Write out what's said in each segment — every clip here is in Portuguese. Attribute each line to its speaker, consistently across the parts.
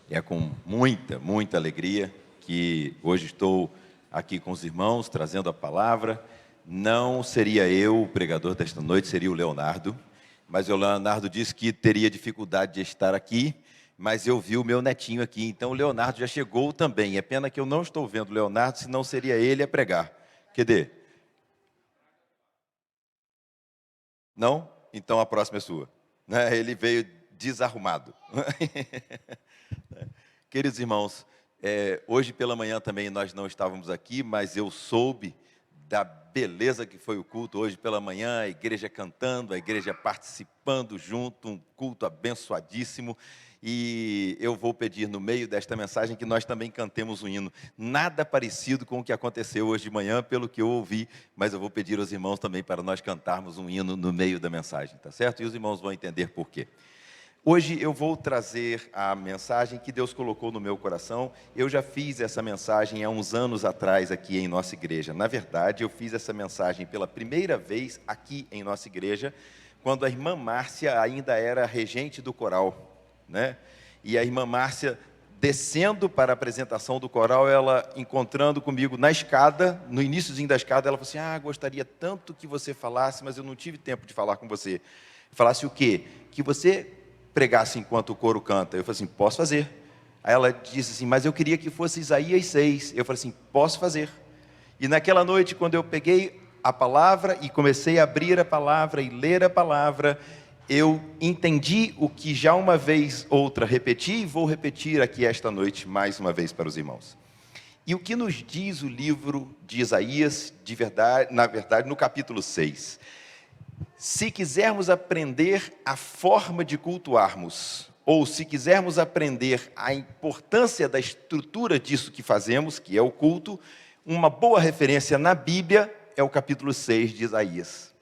Speaker 1: É com muita, muita alegria que hoje estou aqui com os irmãos, trazendo a palavra. Não seria eu o pregador desta noite, seria o Leonardo. Mas o Leonardo disse que teria dificuldade de estar aqui, mas eu vi o meu netinho aqui, então o Leonardo já chegou também. É pena que eu não estou vendo o Leonardo, senão seria ele a pregar. Cadê? Não? Então a próxima é sua. Né? Ele veio desarrumado. Queridos irmãos, hoje pela manhã também nós não estávamos aqui, mas eu soube da beleza que foi o culto hoje pela manhã, a igreja cantando, a igreja participando junto, um culto abençoadíssimo. E eu vou pedir no meio desta mensagem que nós também cantemos um hino, nada parecido com o que aconteceu hoje de manhã, pelo que eu ouvi, mas eu vou pedir aos irmãos também para nós cantarmos um hino no meio da mensagem, tá certo? E os irmãos vão entender por quê. Hoje eu vou trazer a mensagem que Deus colocou no meu coração. Eu já fiz essa mensagem há uns anos atrás aqui em nossa igreja. Na verdade, eu fiz essa mensagem pela primeira vez aqui em nossa igreja, quando a irmã Márcia ainda era regente do coral, né? E a irmã Márcia, descendo para a apresentação do coral, ela encontrando comigo na escada, no iniciozinho da escada, ela falou assim: gostaria tanto que você falasse, mas eu não tive tempo de falar com você. Falasse o quê? Que você pregasse enquanto o coro canta. Eu falei assim: posso fazer. Aí ela disse assim: mas eu queria que fosse Isaías 6. Eu falei assim: posso fazer. E naquela noite, quando eu peguei a palavra e comecei a abrir a palavra e ler a palavra, eu entendi o que já uma vez outra repeti e vou repetir aqui esta noite mais uma vez para os irmãos. E o que nos diz o livro de Isaías, de verdade, na verdade, no capítulo 6? Se quisermos aprender a forma de cultuarmos, ou se quisermos aprender a importância da estrutura disso que fazemos, que é o culto, uma boa referência na Bíblia é o capítulo 6 de Isaías.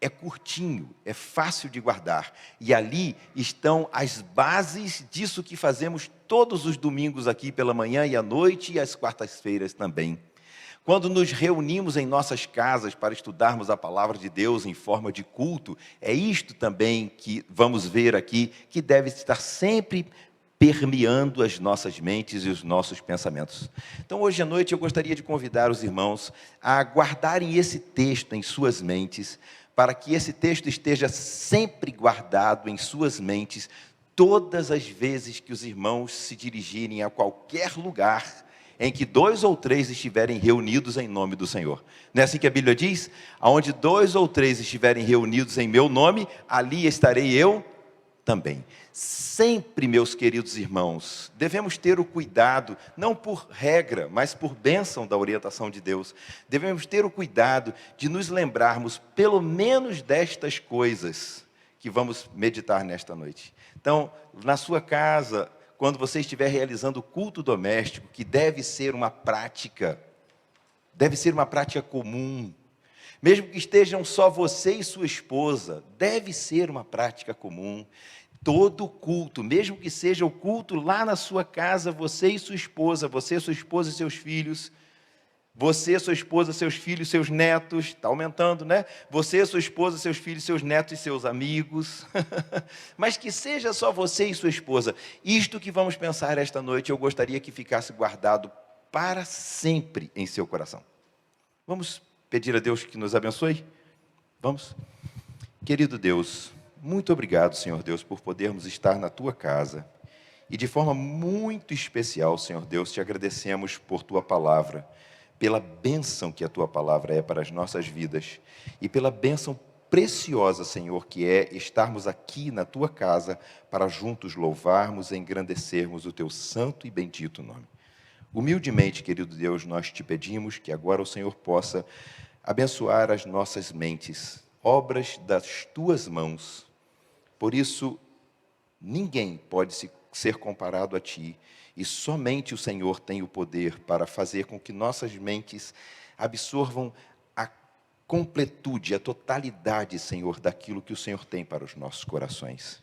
Speaker 1: É curtinho, é fácil de guardar, e ali estão as bases disso que fazemos todos os domingos aqui pela manhã e à noite, e às quartas-feiras também. Quando nos reunimos em nossas casas para estudarmos a palavra de Deus em forma de culto, é isto também que vamos ver aqui, que deve estar sempre permeando as nossas mentes e os nossos pensamentos. Então, hoje à noite, eu gostaria de convidar os irmãos a guardarem esse texto em suas mentes, para que esse texto esteja sempre guardado em suas mentes, todas as vezes que os irmãos se dirigirem a qualquer lugar em que 2 ou 3 estiverem reunidos em nome do Senhor. Não é assim que a Bíblia diz? Aonde 2 ou 3 estiverem reunidos em meu nome, ali estarei eu também. Sempre, meus queridos irmãos, devemos ter o cuidado, não por regra, mas por bênção da orientação de Deus, devemos ter o cuidado de nos lembrarmos pelo menos destas coisas que vamos meditar nesta noite. Então, na sua casa, quando você estiver realizando o culto doméstico, que deve ser uma prática comum, mesmo que estejam só você e sua esposa, deve ser uma prática comum. Todo culto, mesmo que seja o culto lá na sua casa, você e sua esposa e seus filhos, você, sua esposa, seus filhos, seus netos, está aumentando, né? Você, sua esposa, seus filhos, seus netos e seus amigos. Mas que seja só você e sua esposa. Isto que vamos pensar esta noite, eu gostaria que ficasse guardado para sempre em seu coração. Vamos pedir a Deus que nos abençoe? Vamos? Querido Deus, muito obrigado, Senhor Deus, por podermos estar na Tua casa. E de forma muito especial, Senhor Deus, te agradecemos por Tua palavra, pela bênção que a Tua palavra é para as nossas vidas, e pela bênção preciosa, Senhor, que é estarmos aqui na Tua casa, para juntos louvarmos e engrandecermos o Teu santo e bendito nome. Humildemente, querido Deus, nós te pedimos que agora o Senhor possa abençoar as nossas mentes, obras das Tuas mãos. Por isso, ninguém pode ser comparado a Ti, e somente o Senhor tem o poder para fazer com que nossas mentes absorvam a completude, a totalidade, Senhor, daquilo que o Senhor tem para os nossos corações.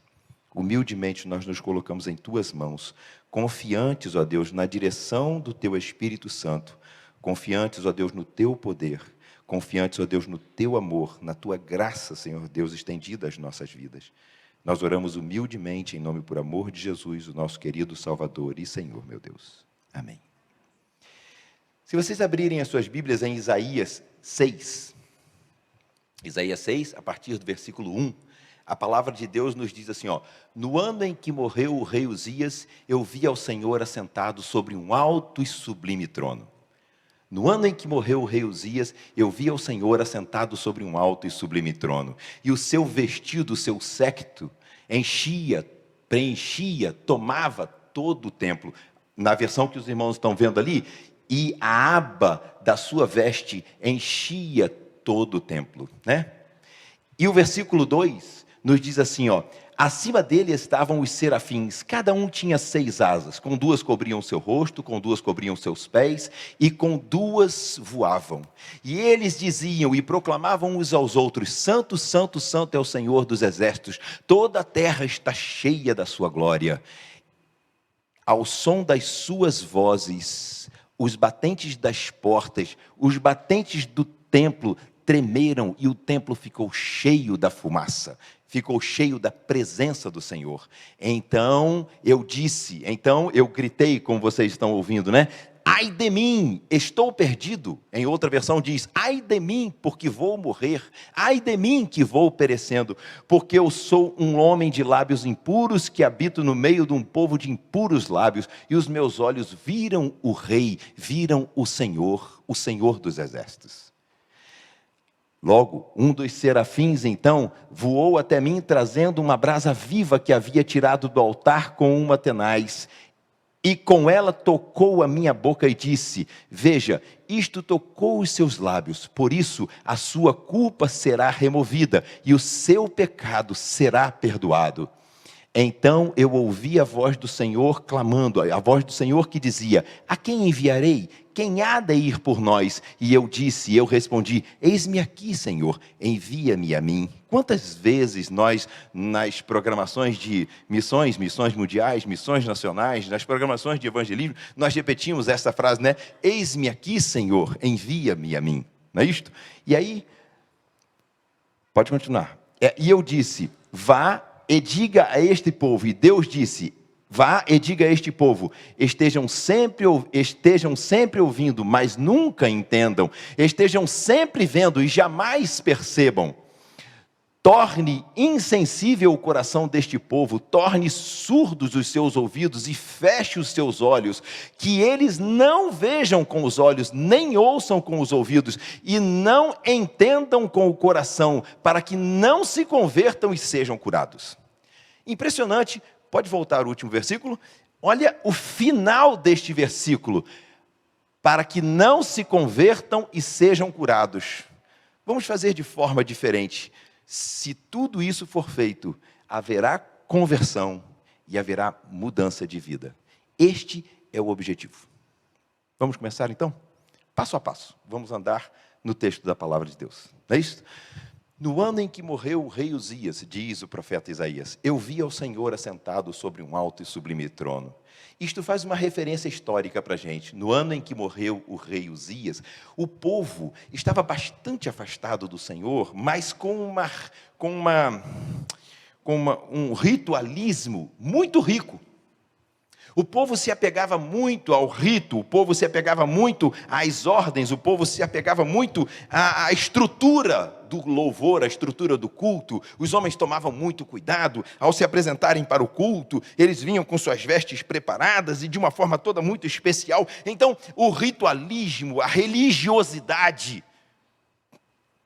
Speaker 1: Humildemente nós nos colocamos em Tuas mãos, confiantes, ó Deus, na direção do Teu Espírito Santo, confiantes, ó Deus, no Teu poder, confiantes, ó Deus, no Teu amor, na Tua graça, Senhor Deus, estendida às nossas vidas. Nós oramos humildemente em nome por amor de Jesus, o nosso querido Salvador e Senhor, meu Deus. Amém. Se vocês abrirem as suas Bíblias em Isaías 6, Isaías 6, a partir do versículo 1, a palavra de Deus nos diz assim, no ano em que morreu o rei Uzias, eu vi ao Senhor assentado sobre um alto e sublime trono. No ano em que morreu o rei Uzias, eu vi ao Senhor assentado sobre um alto e sublime trono. E o seu vestido, o seu séquito, preenchia, tomava todo o templo. Na versão que os irmãos estão vendo ali, e a aba da sua veste enchia todo o templo, né? E o versículo 2 nos diz assim, acima dele estavam os serafins, cada um tinha 6 asas, com 2 cobriam seu rosto, com 2 cobriam seus pés, e com 2 voavam. E eles diziam e proclamavam uns aos outros, Santo, Santo, Santo é o Senhor dos exércitos, toda a terra está cheia da sua glória. Ao som das suas vozes, os batentes das portas, os batentes do templo tremeram e o templo ficou cheio da fumaça, ficou cheio da presença do Senhor. Então eu gritei, como vocês estão ouvindo, né? Ai de mim, estou perdido. Em outra versão diz, ai de mim, porque vou morrer. Ai de mim, que vou perecendo, porque eu sou um homem de lábios impuros, que habito no meio de um povo de impuros lábios, e os meus olhos viram o Rei, viram o Senhor dos exércitos. Logo, um dos serafins, então, voou até mim, trazendo uma brasa viva que havia tirado do altar com uma tenaz. E com ela tocou a minha boca e disse, veja, isto tocou os seus lábios, por isso a sua culpa será removida e o seu pecado será perdoado. Então eu ouvi a voz do Senhor clamando, a voz do Senhor que dizia, a quem enviarei? Quem há de ir por nós? E eu respondi, eis-me aqui, Senhor, envia-me a mim. Quantas vezes nós, nas programações de missões mundiais, missões nacionais, nas programações de evangelismo, nós repetimos essa frase, né? Eis-me aqui, Senhor, envia-me a mim. Não é isto? E aí, pode continuar. E eu disse, vá e diga a este povo, e Deus disse, vá e diga a este povo, estejam sempre ouvindo, mas nunca entendam, estejam sempre vendo e jamais percebam. Torne insensível o coração deste povo, torne surdos os seus ouvidos e feche os seus olhos, que eles não vejam com os olhos, nem ouçam com os ouvidos, e não entendam com o coração, para que não se convertam e sejam curados. Impressionante, pode voltar o último versículo? Olha o final deste versículo, para que não se convertam e sejam curados. Vamos fazer de forma diferente. Se tudo isso for feito, haverá conversão e haverá mudança de vida. Este é o objetivo. Vamos começar então? Passo a passo. Vamos andar no texto da palavra de Deus. Não é isso? No ano em que morreu o rei Uzias, diz o profeta Isaías, eu vi ao Senhor assentado sobre um alto e sublime trono. Isto faz uma referência histórica para a gente. No ano em que morreu o rei Uzias, o povo estava bastante afastado do Senhor, mas com um ritualismo muito rico. O povo se apegava muito ao rito, o povo se apegava muito às ordens, o povo se apegava muito à estrutura do louvor, à estrutura do culto. Os homens tomavam muito cuidado ao se apresentarem para o culto, eles vinham com suas vestes preparadas e de uma forma toda muito especial. Então, o ritualismo, a religiosidade,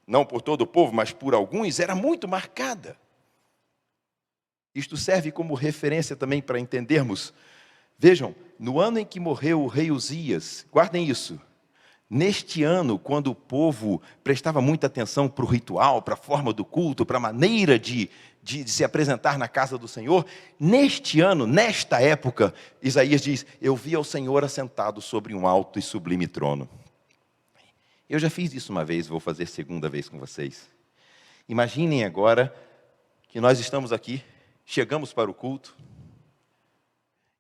Speaker 1: não por todo o povo, mas por alguns, era muito marcada. Isto serve como referência também para entendermos. Vejam, no ano em que morreu o rei Uzias, guardem isso, neste ano, quando o povo prestava muita atenção para o ritual, para a forma do culto, para a maneira de se apresentar na casa do Senhor, neste ano, nesta época, Isaías diz, eu vi ao Senhor assentado sobre um alto e sublime trono. Eu já fiz isso uma vez, vou fazer segunda vez com vocês. Imaginem agora que nós estamos aqui, chegamos para o culto,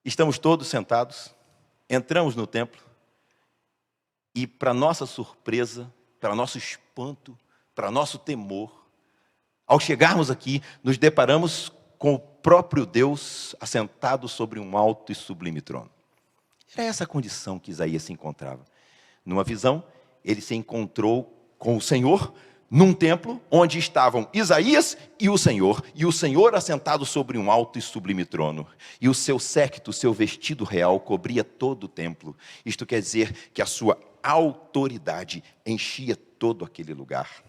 Speaker 1: estamos todos sentados, entramos no templo e, para nossa surpresa, para nosso espanto, para nosso temor, ao chegarmos aqui, nos deparamos com o próprio Deus assentado sobre um alto e sublime trono. Era essa a condição que Isaías se encontrava. Numa visão, ele se encontrou com o Senhor num templo onde estavam Isaías e o Senhor assentado sobre um alto e sublime trono. E o seu séquito, o seu vestido real, cobria todo o templo. Isto quer dizer que a sua autoridade enchia todo aquele lugar.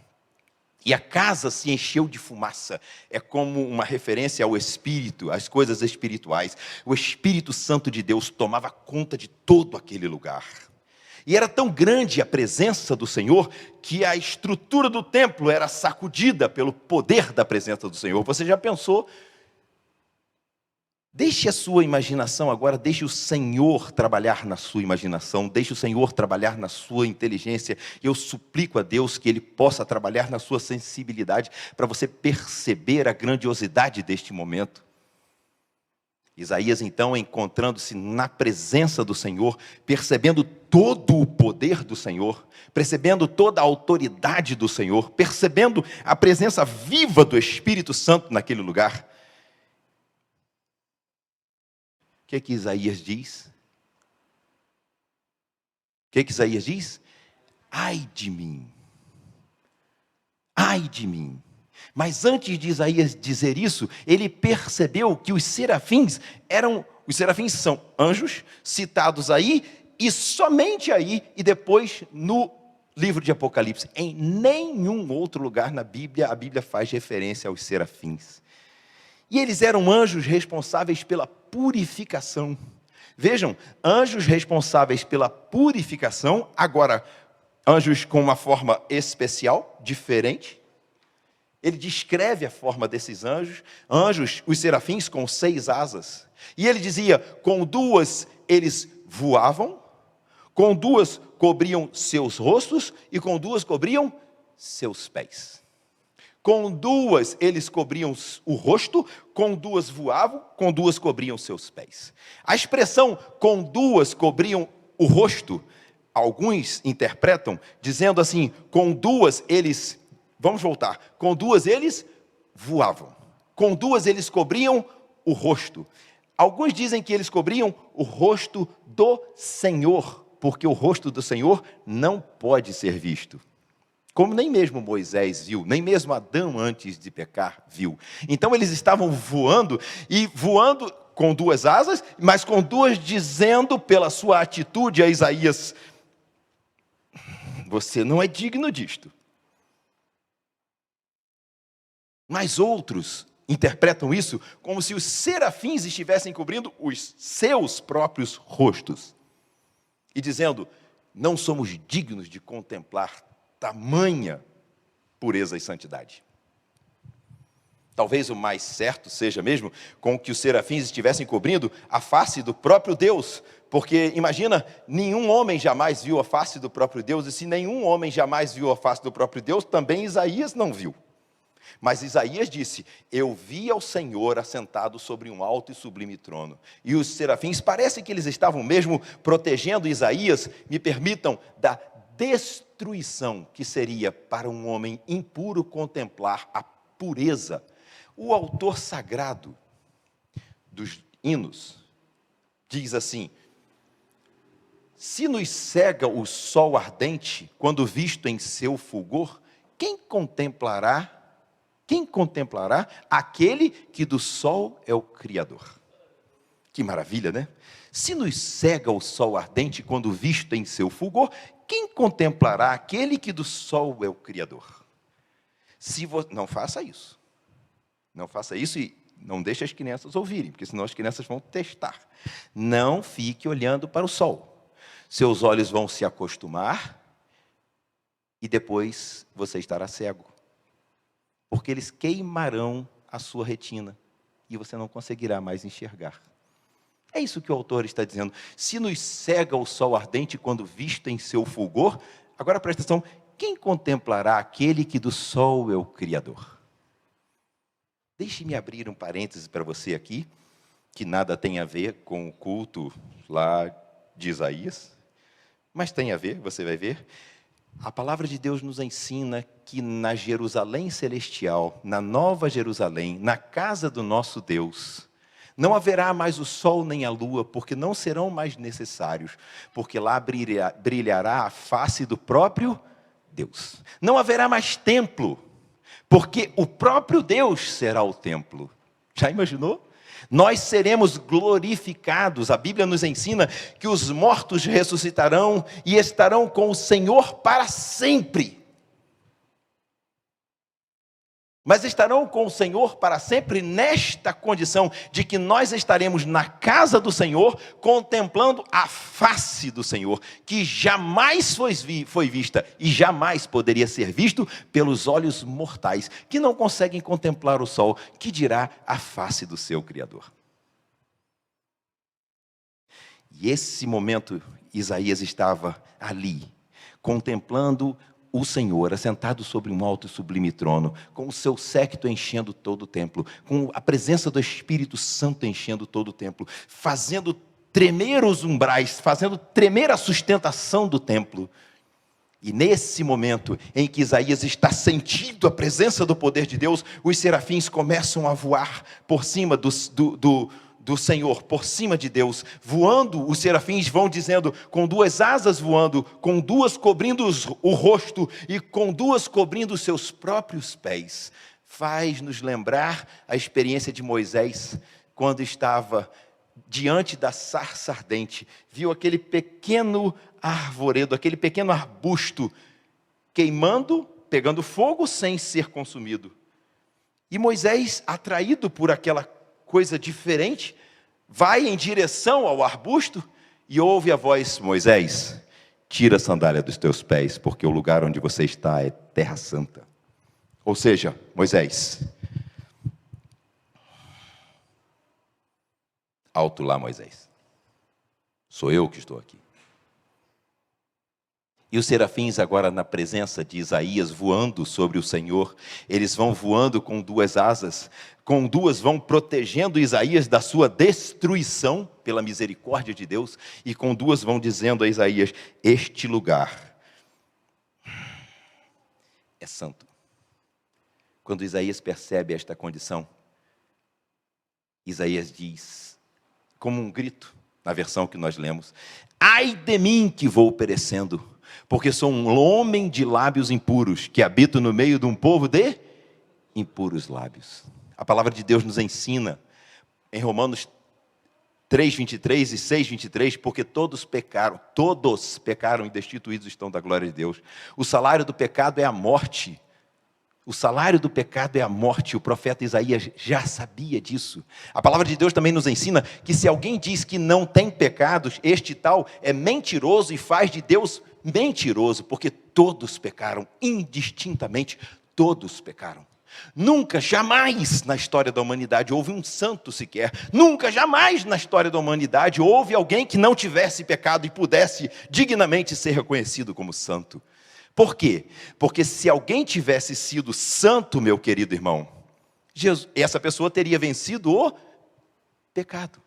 Speaker 1: E a casa se encheu de fumaça. É como uma referência ao Espírito, às coisas espirituais. O Espírito Santo de Deus tomava conta de todo aquele lugar. E era tão grande a presença do Senhor, que a estrutura do templo era sacudida pelo poder da presença do Senhor. Você já pensou? Deixe a sua imaginação agora, deixe o Senhor trabalhar na sua imaginação, deixe o Senhor trabalhar na sua inteligência. E eu suplico a Deus que Ele possa trabalhar na sua sensibilidade, para você perceber a grandiosidade deste momento. Isaías, então, encontrando-se na presença do Senhor, percebendo todo o poder do Senhor, percebendo toda a autoridade do Senhor, percebendo a presença viva do Espírito Santo naquele lugar. O que é que Isaías diz? O que é que Isaías diz? Ai de mim! Ai de mim! Mas antes de Isaías dizer isso, ele percebeu que os serafins são anjos citados aí, e somente aí, e depois no livro de Apocalipse. Em nenhum outro lugar na Bíblia, a Bíblia faz referência aos serafins. E eles eram anjos responsáveis pela purificação. Vejam, anjos responsáveis pela purificação, agora, anjos com uma forma especial, diferente. Ele descreve a forma desses anjos, os serafins com 6 asas. E ele dizia, com 2 eles voavam, com 2 cobriam seus rostos e com 2 cobriam seus pés. Com 2 eles cobriam o rosto, com 2 voavam, com 2 cobriam seus pés. A expressão com 2 cobriam o rosto, alguns interpretam dizendo assim, com 2 eles... Vamos voltar. Com 2 eles voavam. Com 2 eles cobriam o rosto. Alguns dizem que eles cobriam o rosto do Senhor, porque o rosto do Senhor não pode ser visto. Como nem mesmo Moisés viu, nem mesmo Adão antes de pecar viu. Então eles estavam voando, e voando com 2 asas, mas com 2 dizendo pela sua atitude a Isaías, você não é digno disto. Mas outros interpretam isso como se os serafins estivessem cobrindo os seus próprios rostos. E dizendo, não somos dignos de contemplar tamanha pureza e santidade. Talvez o mais certo seja mesmo com que os serafins estivessem cobrindo a face do próprio Deus. Porque, imagina, nenhum homem jamais viu a face do próprio Deus. E se nenhum homem jamais viu a face do próprio Deus, também Isaías não viu. Mas Isaías disse, eu vi ao Senhor assentado sobre um alto e sublime trono. E os serafins, parece que eles estavam mesmo protegendo Isaías, me permitam, da destruição que seria para um homem impuro contemplar a pureza. O autor sagrado dos hinos diz assim, se nos cega o sol ardente, quando visto em seu fulgor, quem contemplará aquele que do sol é o Criador? Que maravilha, né? Se nos cega o sol ardente quando visto em seu fulgor, quem contemplará aquele que do sol é o Criador? Não faça isso. Não faça isso e não deixe as crianças ouvirem, porque senão as crianças vão testar. Não fique olhando para o sol. Seus olhos vão se acostumar e depois você estará cego. Porque eles queimarão a sua retina e você não conseguirá mais enxergar. É isso que o autor está dizendo. Se nos cega o sol ardente quando visto em seu fulgor, agora presta atenção, quem contemplará aquele que do sol é o Criador? Deixe-me abrir um parêntese para você aqui, que nada tem a ver com o culto lá de Isaías, mas tem a ver, você vai ver. A palavra de Deus nos ensina que na Jerusalém celestial, na Nova Jerusalém, na casa do nosso Deus, não haverá mais o sol nem a lua, porque não serão mais necessários, porque lá brilhará a face do próprio Deus. Não haverá mais templo, porque o próprio Deus será o templo. Já imaginou? Nós seremos glorificados. A Bíblia nos ensina que os mortos ressuscitarão e estarão com o Senhor para sempre. Mas estarão com o Senhor para sempre nesta condição de que nós estaremos na casa do Senhor, contemplando a face do Senhor, que jamais foi vista e jamais poderia ser visto pelos olhos mortais, que não conseguem contemplar o sol, que dirá a face do seu Criador. E esse momento, Isaías estava ali, contemplando o Senhor, assentado sobre um alto e sublime trono, com o seu séquito enchendo todo o templo, com a presença do Espírito Santo enchendo todo o templo, fazendo tremer os umbrais, fazendo tremer a sustentação do templo. E nesse momento em que Isaías está sentindo a presença do poder de Deus, os serafins começam a voar por cima do Senhor, por cima de Deus, voando. Os serafins vão dizendo, com duas asas voando, com duas cobrindo o rosto e com duas cobrindo os seus próprios pés. Faz-nos lembrar a experiência de Moisés, quando estava diante da sarça ardente, viu aquele pequeno arvoredo, aquele pequeno arbusto queimando, pegando fogo sem ser consumido. E Moisés, atraído por aquela coisa diferente, vai em direção ao arbusto e ouve a voz: Moisés, tira a sandália dos teus pés, porque o lugar onde você está é terra santa. Ou seja, Moisés, alto lá, Moisés, sou eu que estou aqui. E os serafins agora na presença de Isaías, voando sobre o Senhor, eles vão voando com duas asas, com duas vão protegendo Isaías da sua destruição, pela misericórdia de Deus, e com duas vão dizendo a Isaías: este lugar é santo. Quando Isaías percebe esta condição, Isaías diz, como um grito, na versão que nós lemos: ai de mim que vou perecendo, porque sou um homem de lábios impuros, que habito no meio de um povo de impuros lábios. A palavra de Deus nos ensina, em Romanos 3:23 e 6:23, porque todos pecaram e destituídos estão da glória de Deus. O salário do pecado é a morte. O salário do pecado é a morte. O profeta Isaías já sabia disso. A palavra de Deus também nos ensina que se alguém diz que não tem pecados, este tal é mentiroso e faz de Deus mentiroso, porque todos pecaram, indistintamente, todos pecaram. Nunca, jamais na história da humanidade houve um santo sequer. Nunca, jamais na história da humanidade houve alguém que não tivesse pecado e pudesse dignamente ser reconhecido como santo. Por quê? Porque se alguém tivesse sido santo, meu querido irmão, essa pessoa teria vencido o pecado.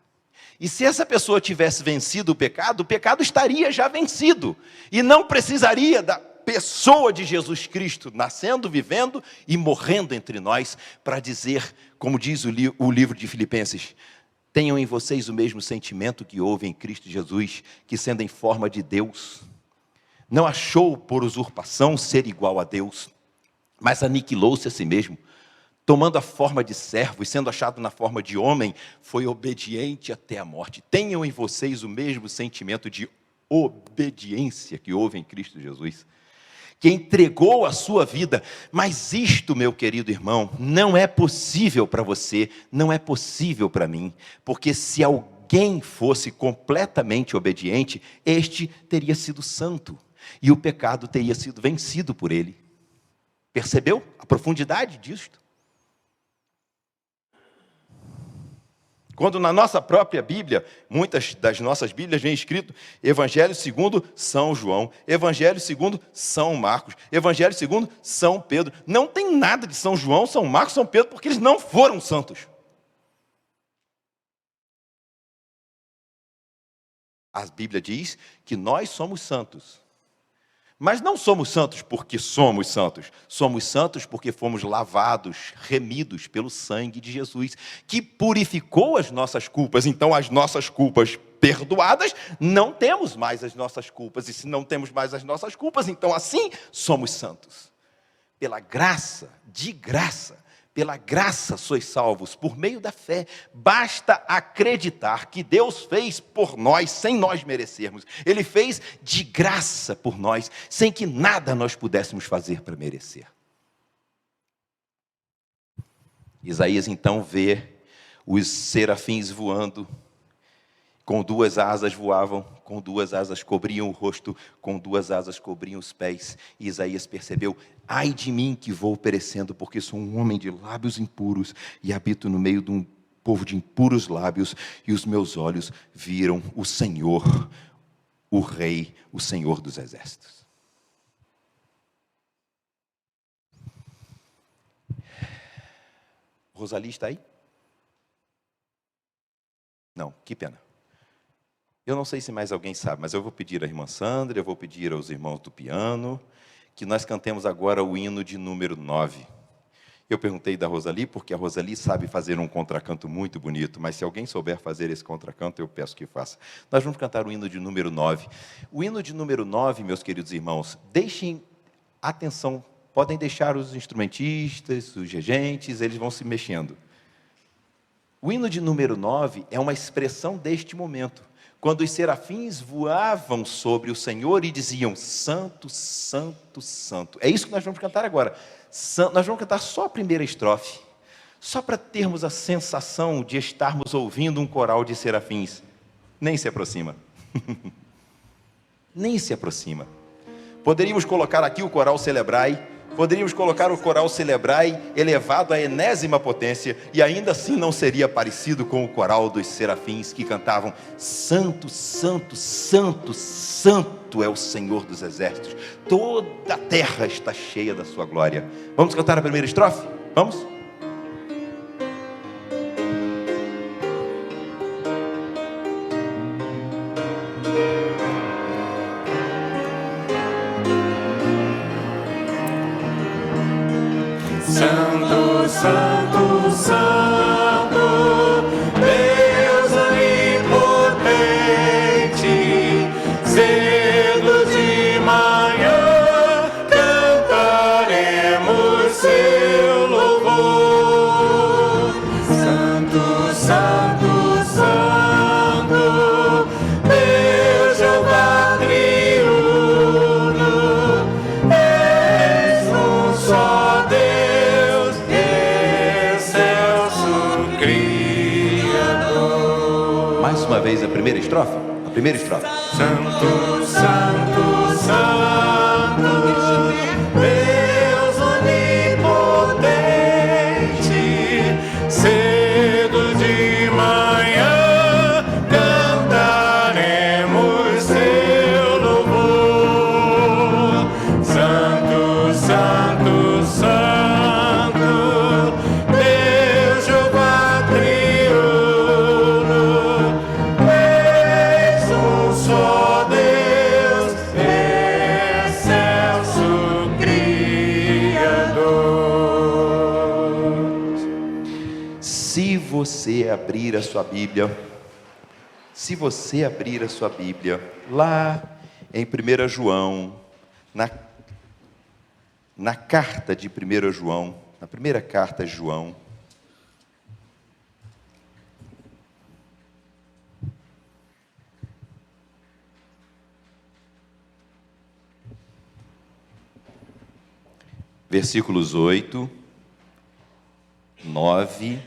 Speaker 1: E se essa pessoa tivesse vencido o pecado estaria já vencido. E não precisaria da pessoa de Jesus Cristo nascendo, vivendo e morrendo entre nós para dizer, como diz o livro de Filipenses: tenham em vocês o mesmo sentimento que houve em Cristo Jesus, que sendo em forma de Deus, não achou por usurpação ser igual a Deus, mas aniquilou-se a si mesmo, tomando a forma de servo e sendo achado na forma de homem, foi obediente até a morte. Tenham em vocês o mesmo sentimento de obediência que houve em Cristo Jesus, que entregou a sua vida. Mas isto, meu querido irmão, não é possível para você, não é possível para mim, porque se alguém fosse completamente obediente, este teria sido santo, e o pecado teria sido vencido por ele. Percebeu a profundidade disto? Quando na nossa própria Bíblia, muitas das nossas Bíblias vem escrito Evangelho segundo São João, Evangelho segundo São Marcos, Evangelho segundo São Pedro. Não tem nada de São João, São Marcos, São Pedro, porque eles não foram santos. A Bíblia diz que nós somos santos, Mas não somos santos porque somos santos porque fomos lavados, remidos pelo sangue de Jesus, que purificou as nossas culpas. Então, as nossas culpas perdoadas, não temos mais as nossas culpas, e se não temos mais as nossas culpas, então assim somos santos. Pela graça, de graça, pela graça sois salvos, por meio da fé. Basta acreditar que Deus fez por nós, sem nós merecermos. Ele fez de graça por nós, sem que nada nós pudéssemos fazer para merecer. Isaías então vê os serafins voando, com 2 asas voavam, com 2 asas cobriam o rosto, com 2 asas cobriam os pés. E Isaías percebeu: ai de mim que vou perecendo, porque sou um homem de lábios impuros e habito no meio de um povo de impuros lábios, e os meus olhos viram o Senhor, o Rei, o Senhor dos Exércitos. Rosali está aí? Não, que pena. Eu não sei se mais alguém sabe, mas eu vou pedir à irmã Sandra, eu vou pedir aos irmãos do piano, que nós cantemos agora o hino de número 9. Eu perguntei da Rosali, porque a Rosali sabe fazer um contracanto muito bonito, mas se alguém souber fazer esse contracanto, eu peço que faça. Nós vamos cantar o hino de número 9. O hino de número 9, meus queridos irmãos, deixem atenção, podem deixar os instrumentistas, os regentes, eles vão se mexendo. O hino de número 9 é uma expressão deste momento, quando os serafins voavam sobre o Senhor e diziam: santo, santo, santo. É isso que nós vamos cantar agora. Nós vamos cantar só a primeira estrofe, só para termos a sensação de estarmos ouvindo um coral de serafins. Nem se aproxima. Nem se aproxima. Poderíamos colocar aqui o coral Celebrai, poderíamos colocar o coral Celebrai elevado à enésima potência, e ainda assim não seria parecido com o coral dos serafins que cantavam: santo, santo, santo, santo é o Senhor dos Exércitos, toda a terra está cheia da sua glória. Vamos cantar a primeira estrofe? Vamos?
Speaker 2: Santo, santo, santo, Deus onipotente, cedo de manhã cantaremos seu louvor. Santo, santo, santo, Deus Jeová triuno, és um só Deus, excelso Criador.
Speaker 1: Mais uma vez a primeira estrofe? A primeira estrofe.
Speaker 2: Santo, santo, santo, Deus onipotente, cedo de manhã cantaremos seu louvor. Santo, santo, santo, Deus Jeová triuno, és um só Deus, excelso Criador.
Speaker 1: Se você abrir a sua Bíblia, lá em 1 João, na carta de 1 João, na primeira carta de João, versículos 8, 9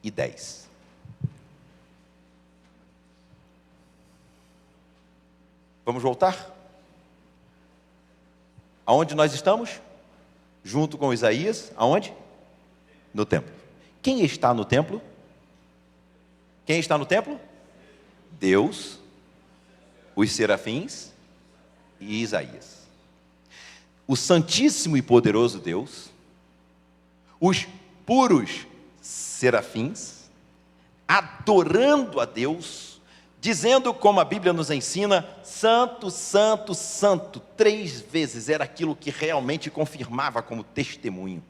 Speaker 1: e 10. Vamos voltar? Aonde nós estamos? Junto com Isaías, aonde? No templo. Quem está no templo? Quem está no templo? Deus, os serafins e Isaías. O Santíssimo e Poderoso Deus, os puros serafins, adorando a Deus, dizendo, como a Bíblia nos ensina, santo, santo, santo, 3 vezes, era aquilo que realmente confirmava como testemunho.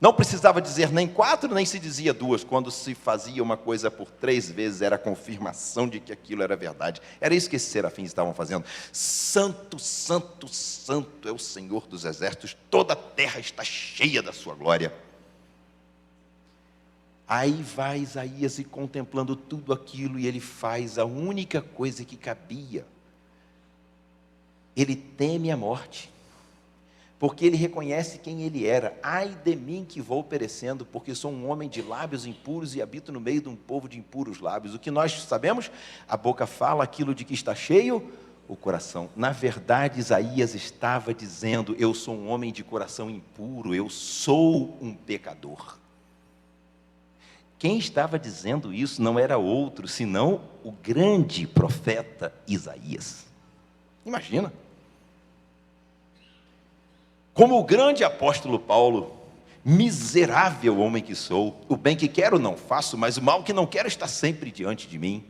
Speaker 1: Não precisava dizer nem 4, nem se dizia 2, quando se fazia uma coisa por 3 vezes, era a confirmação de que aquilo era verdade. Era isso que esses serafins estavam fazendo. Santo, santo, santo é o Senhor dos exércitos, toda a terra está cheia da sua glória. Aí vai Isaías e contemplando tudo aquilo, e ele faz a única coisa que cabia. Ele teme a morte, porque ele reconhece quem ele era. Ai de mim que vou perecendo, porque sou um homem de lábios impuros e habito no meio de um povo de impuros lábios. O que nós sabemos? A boca fala aquilo de que está cheio o coração. Na verdade, Isaías estava dizendo: eu sou um homem de coração impuro, eu sou um pecador. Quem estava dizendo isso não era outro, senão o grande profeta Isaías. Imagina. Como o grande apóstolo Paulo: miserável homem que sou, o bem que quero não faço, mas o mal que não quero está sempre diante de mim.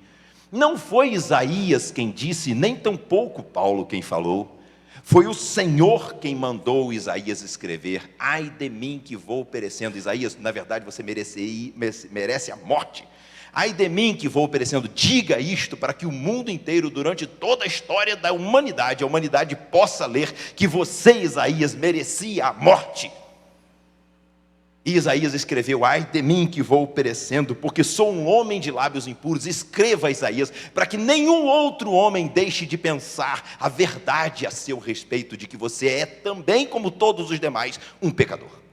Speaker 1: Não foi Isaías quem disse, nem tampouco Paulo quem falou. Foi o Senhor quem mandou Isaías escrever: ai de mim que vou perecendo. Isaías, na verdade você merece a morte. Ai de mim que vou perecendo. Diga isto para que o mundo inteiro, durante toda a história da humanidade, a humanidade possa ler que você, Isaías, merecia a morte. E Isaías escreveu: ai de mim que vou perecendo, porque sou um homem de lábios impuros. Escreva, Isaías, para que nenhum outro homem deixe de pensar a verdade a seu respeito, de que você é também, como todos os demais, um pecador.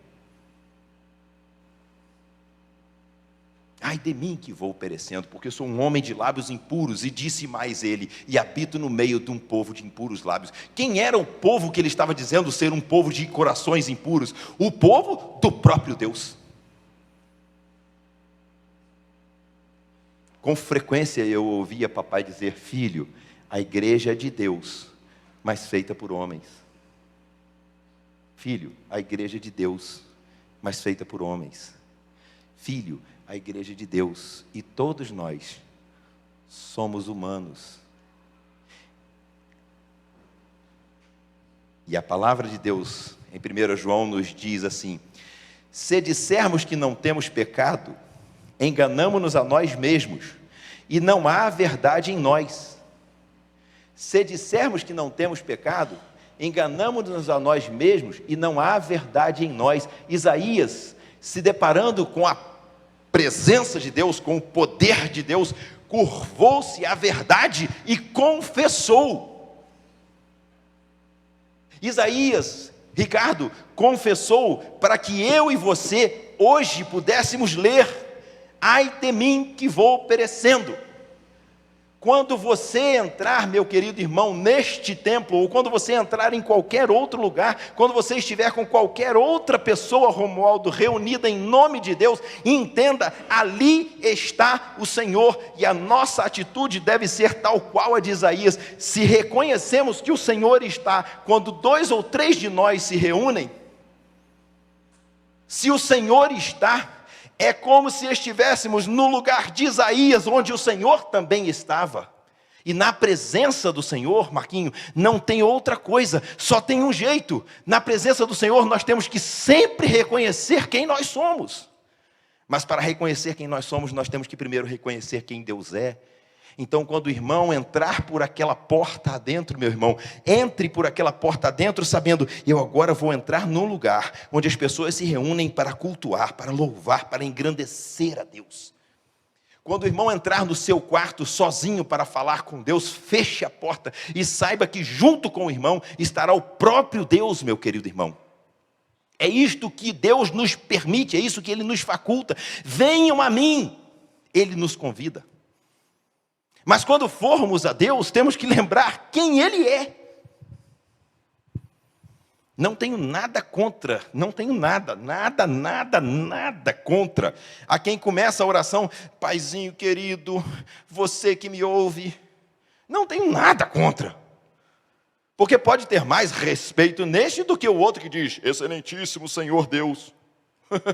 Speaker 1: Ai de mim que vou perecendo, porque sou um homem de lábios impuros. E disse mais ele: e habito no meio de um povo de impuros lábios. Quem era o povo que ele estava dizendo ser um povo de corações impuros? O povo do próprio Deus. Com frequência eu ouvia papai dizer: filho, a igreja é de Deus, mas feita por homens. Filho, a igreja é de Deus, mas feita por homens. Filho, a igreja de Deus, e todos nós somos humanos. E a palavra de Deus, em 1 João, nos diz assim: se dissermos que não temos pecado, enganamo-nos a nós mesmos, e não há verdade em nós. Se dissermos que não temos pecado, enganamo-nos a nós mesmos, e não há verdade em nós. Isaías, se deparando com a presença de Deus, com o poder de Deus, curvou-se à verdade e confessou. Isaías, Ricardo, confessou para que eu e você hoje pudéssemos ler: ai de mim que vou perecendo. Quando você entrar, meu querido irmão, neste templo, ou quando você entrar em qualquer outro lugar, quando você estiver com qualquer outra pessoa, Romualdo, reunida em nome de Deus, entenda, ali está o Senhor, e a nossa atitude deve ser tal qual a de Isaías. Se reconhecemos que o Senhor está, quando 2 ou 3 de nós se reúnem, se o Senhor está, é como se estivéssemos no lugar de Isaías, onde o Senhor também estava. E na presença do Senhor, Marquinho, não tem outra coisa, só tem um jeito. Na presença do Senhor nós temos que sempre reconhecer quem nós somos. Mas para reconhecer quem nós somos, nós temos que primeiro reconhecer quem Deus é. Então, quando o irmão entrar por aquela porta adentro, meu irmão, entre por aquela porta adentro sabendo: eu agora vou entrar num lugar onde as pessoas se reúnem para cultuar, para louvar, para engrandecer a Deus. Quando o irmão entrar no seu quarto sozinho para falar com Deus, feche a porta e saiba que junto com o irmão estará o próprio Deus, meu querido irmão. É isto que Deus nos permite, é isso que Ele nos faculta. Venham a mim, Ele nos convida. Mas quando formos a Deus, temos que lembrar quem Ele é. Não tenho nada contra, não tenho nada contra a quem começa a oração: Paizinho querido, você que me ouve. Não tenho nada contra. Porque pode ter mais respeito neste do que o outro que diz: Excelentíssimo Senhor Deus.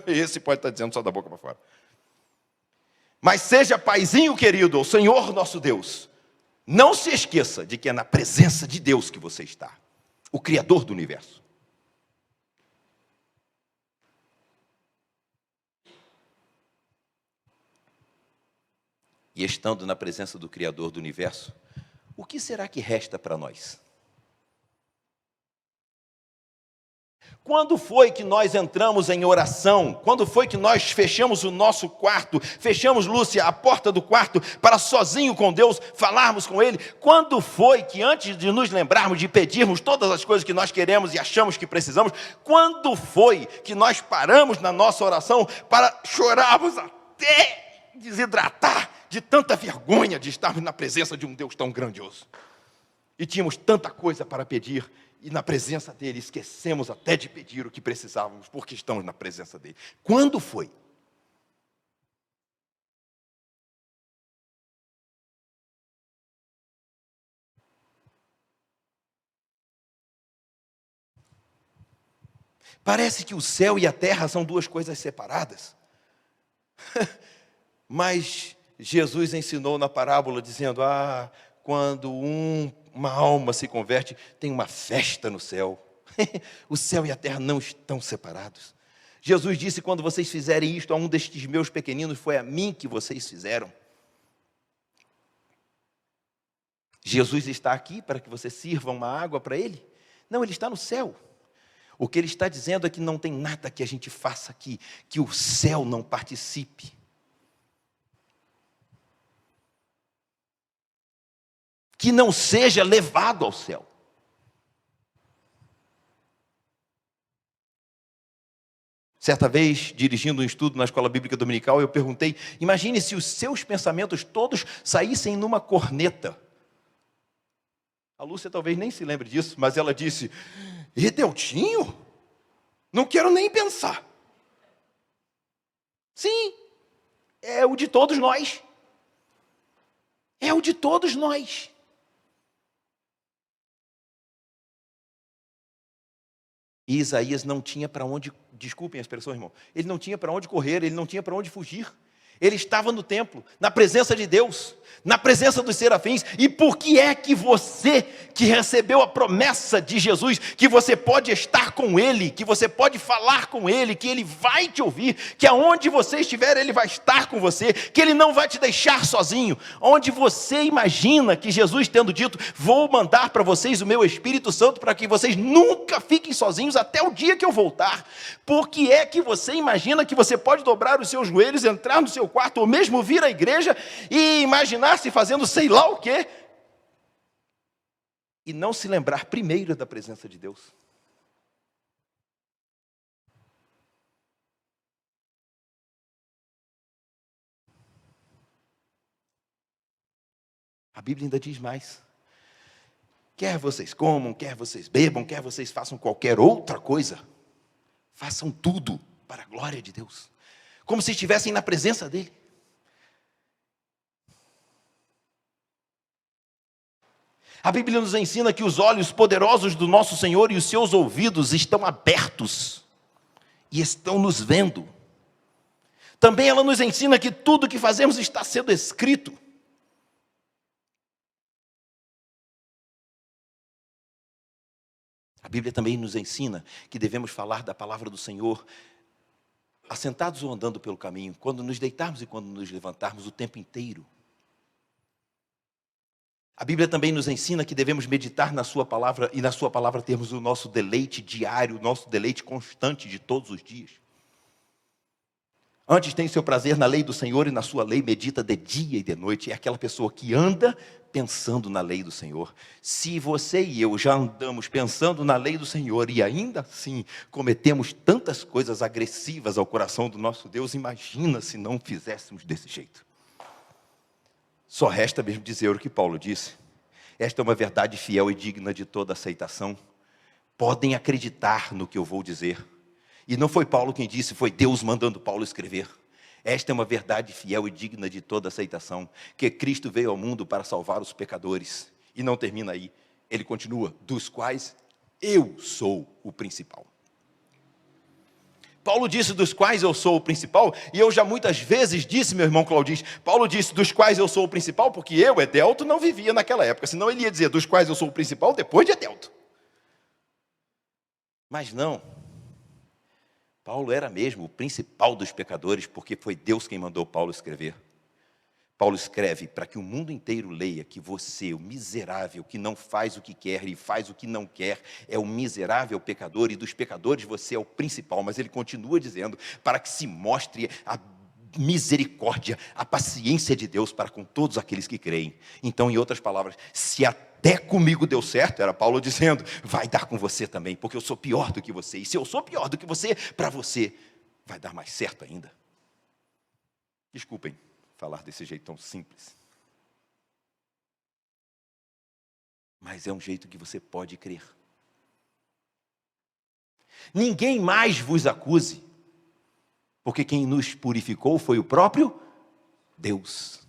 Speaker 1: Esse pode estar dizendo só da boca para fora. Mas seja paizinho querido, o Senhor nosso Deus, não se esqueça de que é na presença de Deus que você está, o Criador do universo. E estando na presença do Criador do universo, o que será que resta para nós? Quando foi que nós entramos em oração? Quando foi que nós fechamos o nosso quarto? Fechamos, Lúcia, a porta do quarto para sozinho com Deus, falarmos com Ele? Quando foi que antes de nos lembrarmos de pedirmos todas as coisas que nós queremos e achamos que precisamos, quando foi que nós paramos na nossa oração para chorarmos até desidratar de tanta vergonha de estarmos na presença de um Deus tão grandioso? E tínhamos tanta coisa para pedir, e na presença dele esquecemos até de pedir o que precisávamos, porque estamos na presença dele. Quando foi? Parece que o céu e a terra são duas coisas separadas. Mas Jesus ensinou na parábola dizendo: quando uma alma se converte, tem uma festa no céu. O céu e a terra não estão separados. Jesus disse: quando vocês fizerem isto a um destes meus pequeninos, foi a mim que vocês fizeram. Jesus está aqui para que você sirva uma água para ele? Não, ele está no céu. O que ele está dizendo é que não tem nada que a gente faça aqui que o céu não participe. Que não seja levado ao céu. Certa vez, dirigindo um estudo na Escola Bíblica Dominical, eu perguntei: imagine se os seus pensamentos todos saíssem numa corneta. A Lúcia talvez nem se lembre disso, mas ela disse: Edeltinho? Não quero nem pensar. Sim, é o de todos nós. É o de todos nós. E Isaías não tinha para onde, desculpem a expressão, irmão, ele não tinha para onde correr, ele não tinha para onde fugir. Ele estava no templo, na presença de Deus, na presença dos serafins. E por que é que você, que recebeu a promessa de Jesus, que você pode estar com Ele, que você pode falar com Ele, que Ele vai te ouvir, que aonde você estiver, Ele vai estar com você, que Ele não vai te deixar sozinho, onde você imagina que Jesus tendo dito: vou mandar para vocês o meu Espírito Santo para que vocês nunca fiquem sozinhos até o dia que eu voltar? Por que é que você imagina que você pode dobrar os seus joelhos, entrar no seu quarto, ou mesmo vir à igreja e imaginar-se fazendo sei lá o quê, e não se lembrar primeiro da presença de Deus? A Bíblia ainda diz mais: quer vocês comam, quer vocês bebam, quer vocês façam qualquer outra coisa, façam tudo para a glória de Deus, como se estivessem na presença dEle. A Bíblia nos ensina que os olhos poderosos do nosso Senhor e os seus ouvidos estão abertos e estão nos vendo. Também ela nos ensina que tudo que fazemos está sendo escrito. A Bíblia também nos ensina que devemos falar da palavra do Senhor assentados ou andando pelo caminho, quando nos deitarmos e quando nos levantarmos, o tempo inteiro. A Bíblia também nos ensina que devemos meditar na sua palavra, e na sua palavra termos o nosso deleite diário, o nosso deleite constante de todos os dias. Antes tem seu prazer na lei do Senhor, e na sua lei medita de dia e de noite. É aquela pessoa que anda pensando na lei do Senhor. Se você e eu já andamos pensando na lei do Senhor e ainda assim cometemos tantas coisas agressivas ao coração do nosso Deus, imagina se não fizéssemos desse jeito. Só resta mesmo dizer o que Paulo disse: esta é uma verdade fiel e digna de toda aceitação. Podem acreditar no que eu vou dizer. E não foi Paulo quem disse, foi Deus mandando Paulo escrever. Esta é uma verdade fiel e digna de toda aceitação, que Cristo veio ao mundo para salvar os pecadores. E não termina aí, ele continua: dos quais eu sou o principal. Paulo disse dos quais eu sou o principal, e eu já muitas vezes disse, meu irmão Claudis, Paulo disse dos quais eu sou o principal, porque eu, Edelto, não vivia naquela época, senão ele ia dizer dos quais eu sou o principal depois de Edelto. Mas não, Paulo era mesmo o principal dos pecadores, porque foi Deus quem mandou Paulo escrever. Paulo escreve para que o mundo inteiro leia que você, o miserável, que não faz o que quer e faz o que não quer, é o miserável pecador, e dos pecadores você é o principal. Mas ele continua dizendo, para que se mostre a misericórdia, a paciência de Deus para com todos aqueles que creem. Então, em outras palavras, se até comigo deu certo, era Paulo dizendo, vai dar com você também, porque eu sou pior do que você. E se eu sou pior do que você, para você vai dar mais certo ainda. Desculpem falar desse jeito tão simples. Mas é um jeito que você pode crer. Ninguém mais vos acuse, porque quem nos purificou foi o próprio Deus.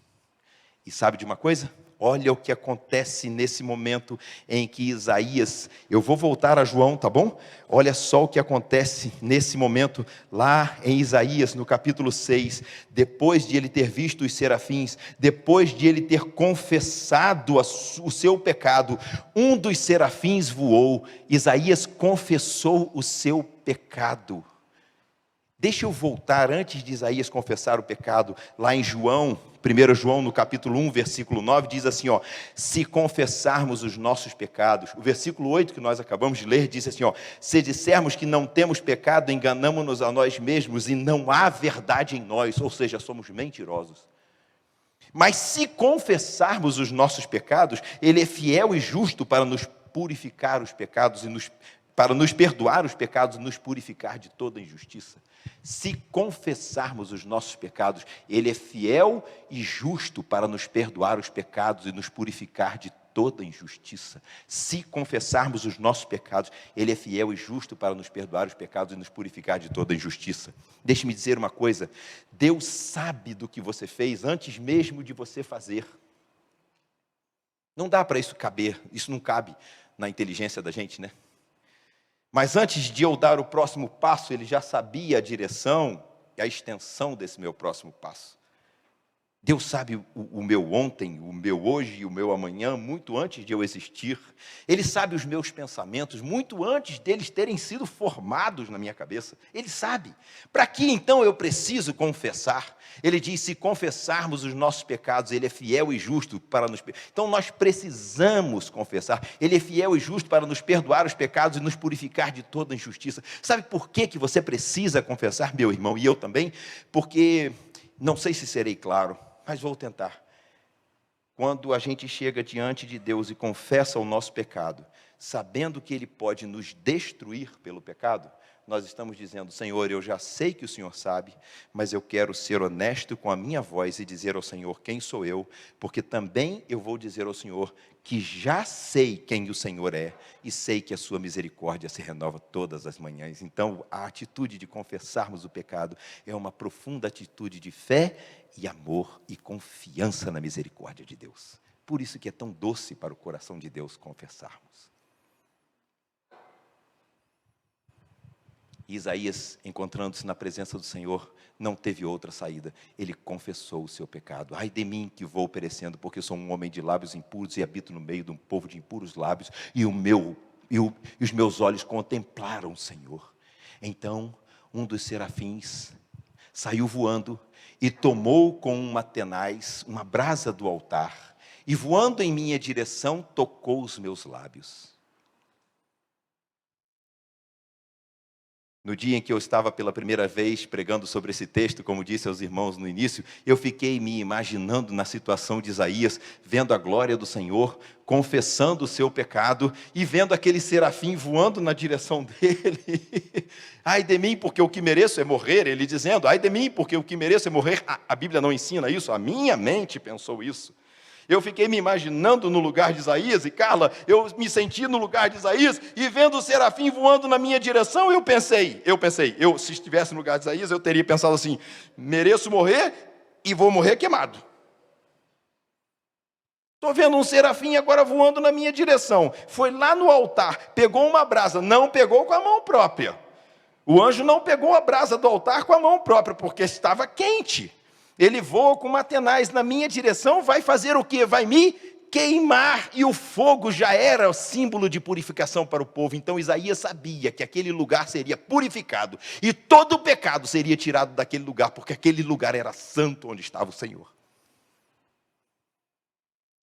Speaker 1: E sabe de uma coisa? Olha o que acontece nesse momento em que Isaías, eu vou voltar a João, tá bom? Olha só o que acontece nesse momento lá em Isaías, no capítulo 6, depois de ele ter visto os serafins, depois de ele ter confessado o seu pecado, um dos serafins voou, Isaías confessou o seu pecado. Deixa eu voltar, antes de Isaías confessar o pecado, lá em João, 1 João, no capítulo 1, versículo 9, diz assim, ó, se confessarmos os nossos pecados, o versículo 8 que nós acabamos de ler, diz assim, ó, se dissermos que não temos pecado, enganamo-nos a nós mesmos e não há verdade em nós, ou seja, somos mentirosos. Mas se confessarmos os nossos pecados, Ele é fiel e justo para nos purificar os pecados para nos perdoar os pecados e nos purificar de toda injustiça. Se confessarmos os nossos pecados, Ele é fiel e justo para nos perdoar os pecados e nos purificar de toda injustiça. Se confessarmos os nossos pecados, Ele é fiel e justo para nos perdoar os pecados e nos purificar de toda injustiça. Deixe-me dizer uma coisa, Deus sabe do que você fez antes mesmo de você fazer. Não dá para isso caber, isso não cabe na inteligência da gente, né? Mas antes de eu dar o próximo passo, Ele já sabia a direção e a extensão desse meu próximo passo. Deus sabe o meu ontem, o meu hoje e o meu amanhã, muito antes de eu existir. Ele sabe os meus pensamentos, muito antes deles terem sido formados na minha cabeça. Ele sabe. Para que então eu preciso confessar? Ele diz, se confessarmos os nossos pecados, Ele é fiel e justo para nos... Então nós precisamos confessar. Ele é fiel e justo para nos perdoar os pecados e nos purificar de toda injustiça. Sabe por que você precisa confessar, meu irmão, e eu também? Porque, não sei se serei claro, mas vou tentar. Quando a gente chega diante de Deus e confessa o nosso pecado, sabendo que Ele pode nos destruir pelo pecado, nós estamos dizendo, Senhor, eu já sei que o Senhor sabe, mas eu quero ser honesto com a minha voz e dizer ao Senhor quem sou eu, porque também eu vou dizer ao Senhor que já sei quem o Senhor é e sei que a sua misericórdia se renova todas as manhãs. Então, a atitude de confessarmos o pecado é uma profunda atitude de fé e amor e confiança na misericórdia de Deus. Por isso que é tão doce para o coração de Deus confessarmos. Isaías, encontrando-se na presença do Senhor, não teve outra saída. Ele confessou o seu pecado. Ai de mim que vou perecendo, porque sou um homem de lábios impuros e habito no meio de um povo de impuros lábios, e os meus olhos contemplaram o Senhor. Então, um dos serafins saiu voando e tomou com uma tenaz, uma brasa do altar, e voando em minha direção, tocou os meus lábios. No dia em que eu estava pela primeira vez pregando sobre esse texto, como disse aos irmãos no início, eu fiquei me imaginando na situação de Isaías, vendo a glória do Senhor, confessando o seu pecado e vendo aquele serafim voando na direção dele. Ai de mim, porque o que mereço é morrer, ele dizendo, ai de mim, porque o que mereço é morrer. A Bíblia não ensina isso, a minha mente pensou isso. Eu fiquei me imaginando no lugar de Isaías, e Carla, eu me senti no lugar de Isaías, e vendo o serafim voando na minha direção, eu pensei, se estivesse no lugar de Isaías, eu teria pensado assim, mereço morrer e vou morrer queimado. Estou vendo um serafim agora voando na minha direção, foi lá no altar, pegou uma brasa, não pegou com a mão própria. O anjo não pegou a brasa do altar com a mão própria, porque estava quente. Ele voa com uma tenaz na minha direção, vai fazer o quê? Vai me queimar. E o fogo já era o símbolo de purificação para o povo. Então Isaías sabia que aquele lugar seria purificado. E todo o pecado seria tirado daquele lugar, porque aquele lugar era santo onde estava o Senhor.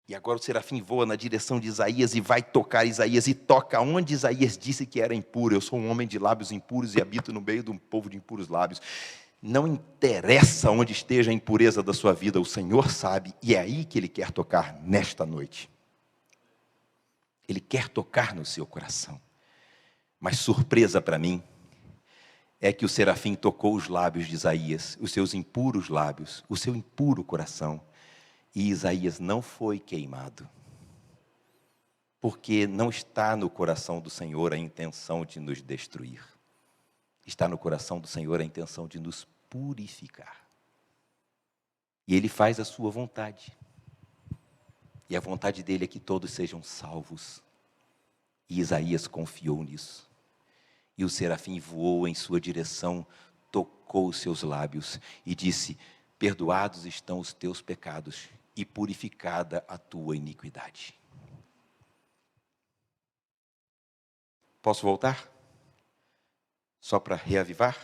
Speaker 1: E agora o serafim voa na direção de Isaías e vai tocar Isaías, e toca onde Isaías disse que era impuro. Eu sou um homem de lábios impuros e habito no meio de um povo de impuros lábios. Não interessa onde esteja a impureza da sua vida, o Senhor sabe, e é aí que Ele quer tocar nesta noite. Ele quer tocar no seu coração. Mas surpresa para mim é que o serafim tocou os lábios de Isaías, os seus impuros lábios, o seu impuro coração. E Isaías não foi queimado, porque não está no coração do Senhor a intenção de nos destruir. Está no coração do Senhor a intenção de nos purificar. E Ele faz a sua vontade. E a vontade dEle é que todos sejam salvos. E Isaías confiou nisso. E o serafim voou em sua direção, tocou os seus lábios e disse: perdoados estão os teus pecados e purificada a tua iniquidade. Posso voltar? Só para reavivar?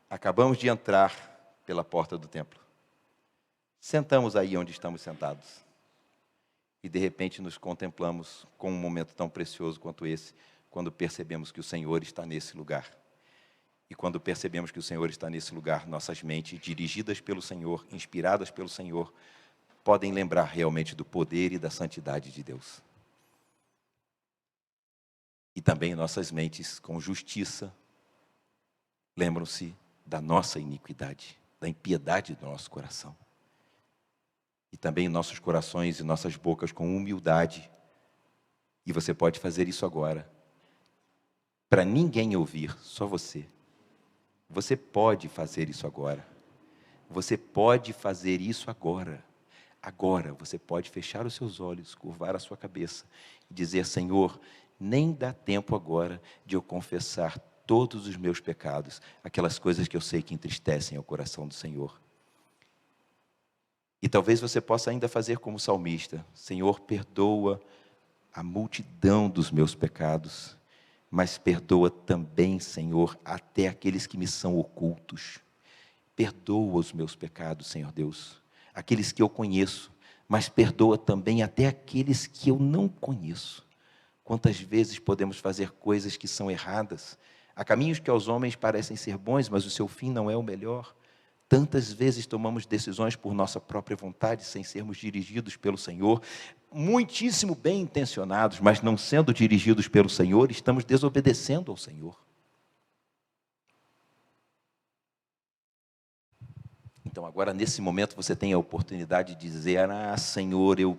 Speaker 1: Acabamos de entrar pela porta do templo. Sentamos aí onde estamos sentados. E de repente nos contemplamos com um momento tão precioso quanto esse, quando percebemos que o Senhor está nesse lugar. E quando percebemos que o Senhor está nesse lugar, nossas mentes, dirigidas pelo Senhor, inspiradas pelo Senhor, podem lembrar realmente do poder e da santidade de Deus. E também nossas mentes, com justiça, lembram-se da nossa iniquidade, da impiedade do nosso coração. E também nossos corações e nossas bocas com humildade. E você pode fazer isso agora, para ninguém ouvir, só você. Você pode fazer isso agora. Você pode fazer isso agora. Agora você pode fechar os seus olhos, curvar a sua cabeça e dizer: Senhor, nem dá tempo agora de eu confessar todos os meus pecados, aquelas coisas que eu sei que entristecem o coração do Senhor. E talvez você possa ainda fazer como o salmista: Senhor, perdoa a multidão dos meus pecados, mas perdoa também, Senhor, até aqueles que me são ocultos. Perdoa os meus pecados, Senhor Deus, aqueles que eu conheço, mas perdoa também até aqueles que eu não conheço. Quantas vezes podemos fazer coisas que são erradas? Há caminhos que aos homens parecem ser bons, mas o seu fim não é o melhor. Tantas vezes tomamos decisões por nossa própria vontade, sem sermos dirigidos pelo Senhor, muitíssimo bem intencionados, mas não sendo dirigidos pelo Senhor, estamos desobedecendo ao Senhor. Então agora, nesse momento, você tem a oportunidade de dizer: ah, Senhor, eu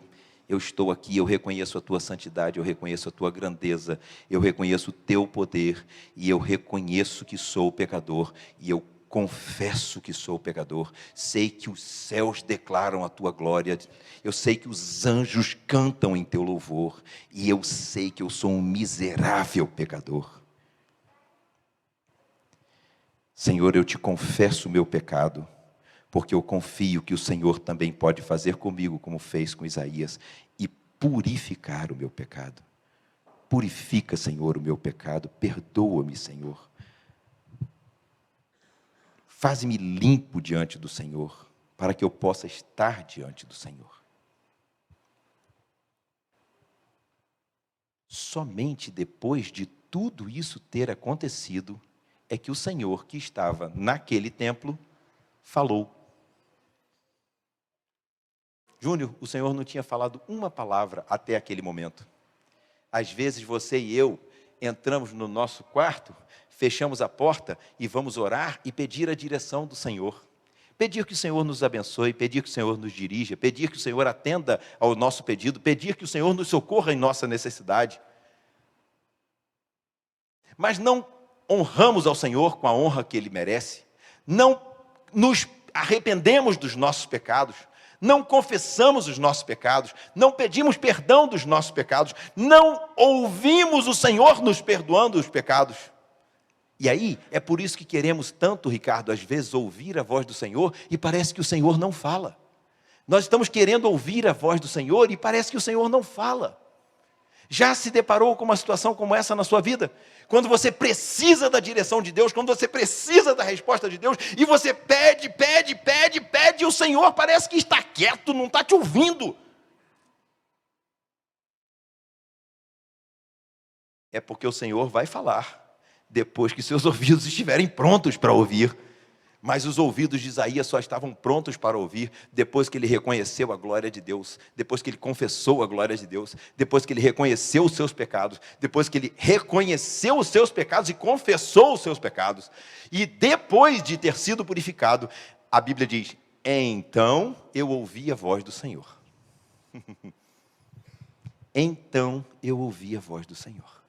Speaker 1: estou aqui, eu reconheço a Tua santidade, eu reconheço a Tua grandeza, eu reconheço o Teu poder, e eu reconheço que sou pecador, e eu confesso que sou pecador. Sei que os céus declaram a Tua glória, eu sei que os anjos cantam em Teu louvor, e eu sei que eu sou um miserável pecador. Senhor, eu Te confesso o meu pecado, porque eu confio que o Senhor também pode fazer comigo, como fez com Isaías, e purificar o meu pecado. Purifica, Senhor, o meu pecado, perdoa-me, Senhor. Faz-me limpo diante do Senhor, para que eu possa estar diante do Senhor. Somente depois de tudo isso ter acontecido, é que o Senhor, que estava naquele templo, falou. Júnior, o Senhor não tinha falado uma palavra até aquele momento. Às vezes você e eu entramos no nosso quarto, fechamos a porta e vamos orar e pedir a direção do Senhor. Pedir que o Senhor nos abençoe, pedir que o Senhor nos dirija, pedir que o Senhor atenda ao nosso pedido, pedir que o Senhor nos socorra em nossa necessidade. Mas não honramos ao Senhor com a honra que Ele merece, não nos arrependemos dos nossos pecados, não confessamos os nossos pecados, não pedimos perdão dos nossos pecados, não ouvimos o Senhor nos perdoando os pecados. E aí, é por isso que queremos tanto, Ricardo, às vezes ouvir a voz do Senhor e parece que o Senhor não fala. Nós estamos querendo ouvir a voz do Senhor e parece que o Senhor não fala. Já se deparou com uma situação como essa na sua vida? Quando você precisa da direção de Deus, quando você precisa da resposta de Deus, e você pede, e o Senhor parece que está quieto, não está te ouvindo. É porque o Senhor vai falar depois que seus ouvidos estiverem prontos para ouvir. Mas os ouvidos de Isaías só estavam prontos para ouvir depois que ele reconheceu a glória de Deus, depois que ele confessou a glória de Deus, depois que ele reconheceu os seus pecados, depois que ele reconheceu os seus pecados e confessou os seus pecados. E depois de ter sido purificado, a Bíblia diz, então eu ouvi a voz do Senhor. Então eu ouvi a voz do Senhor.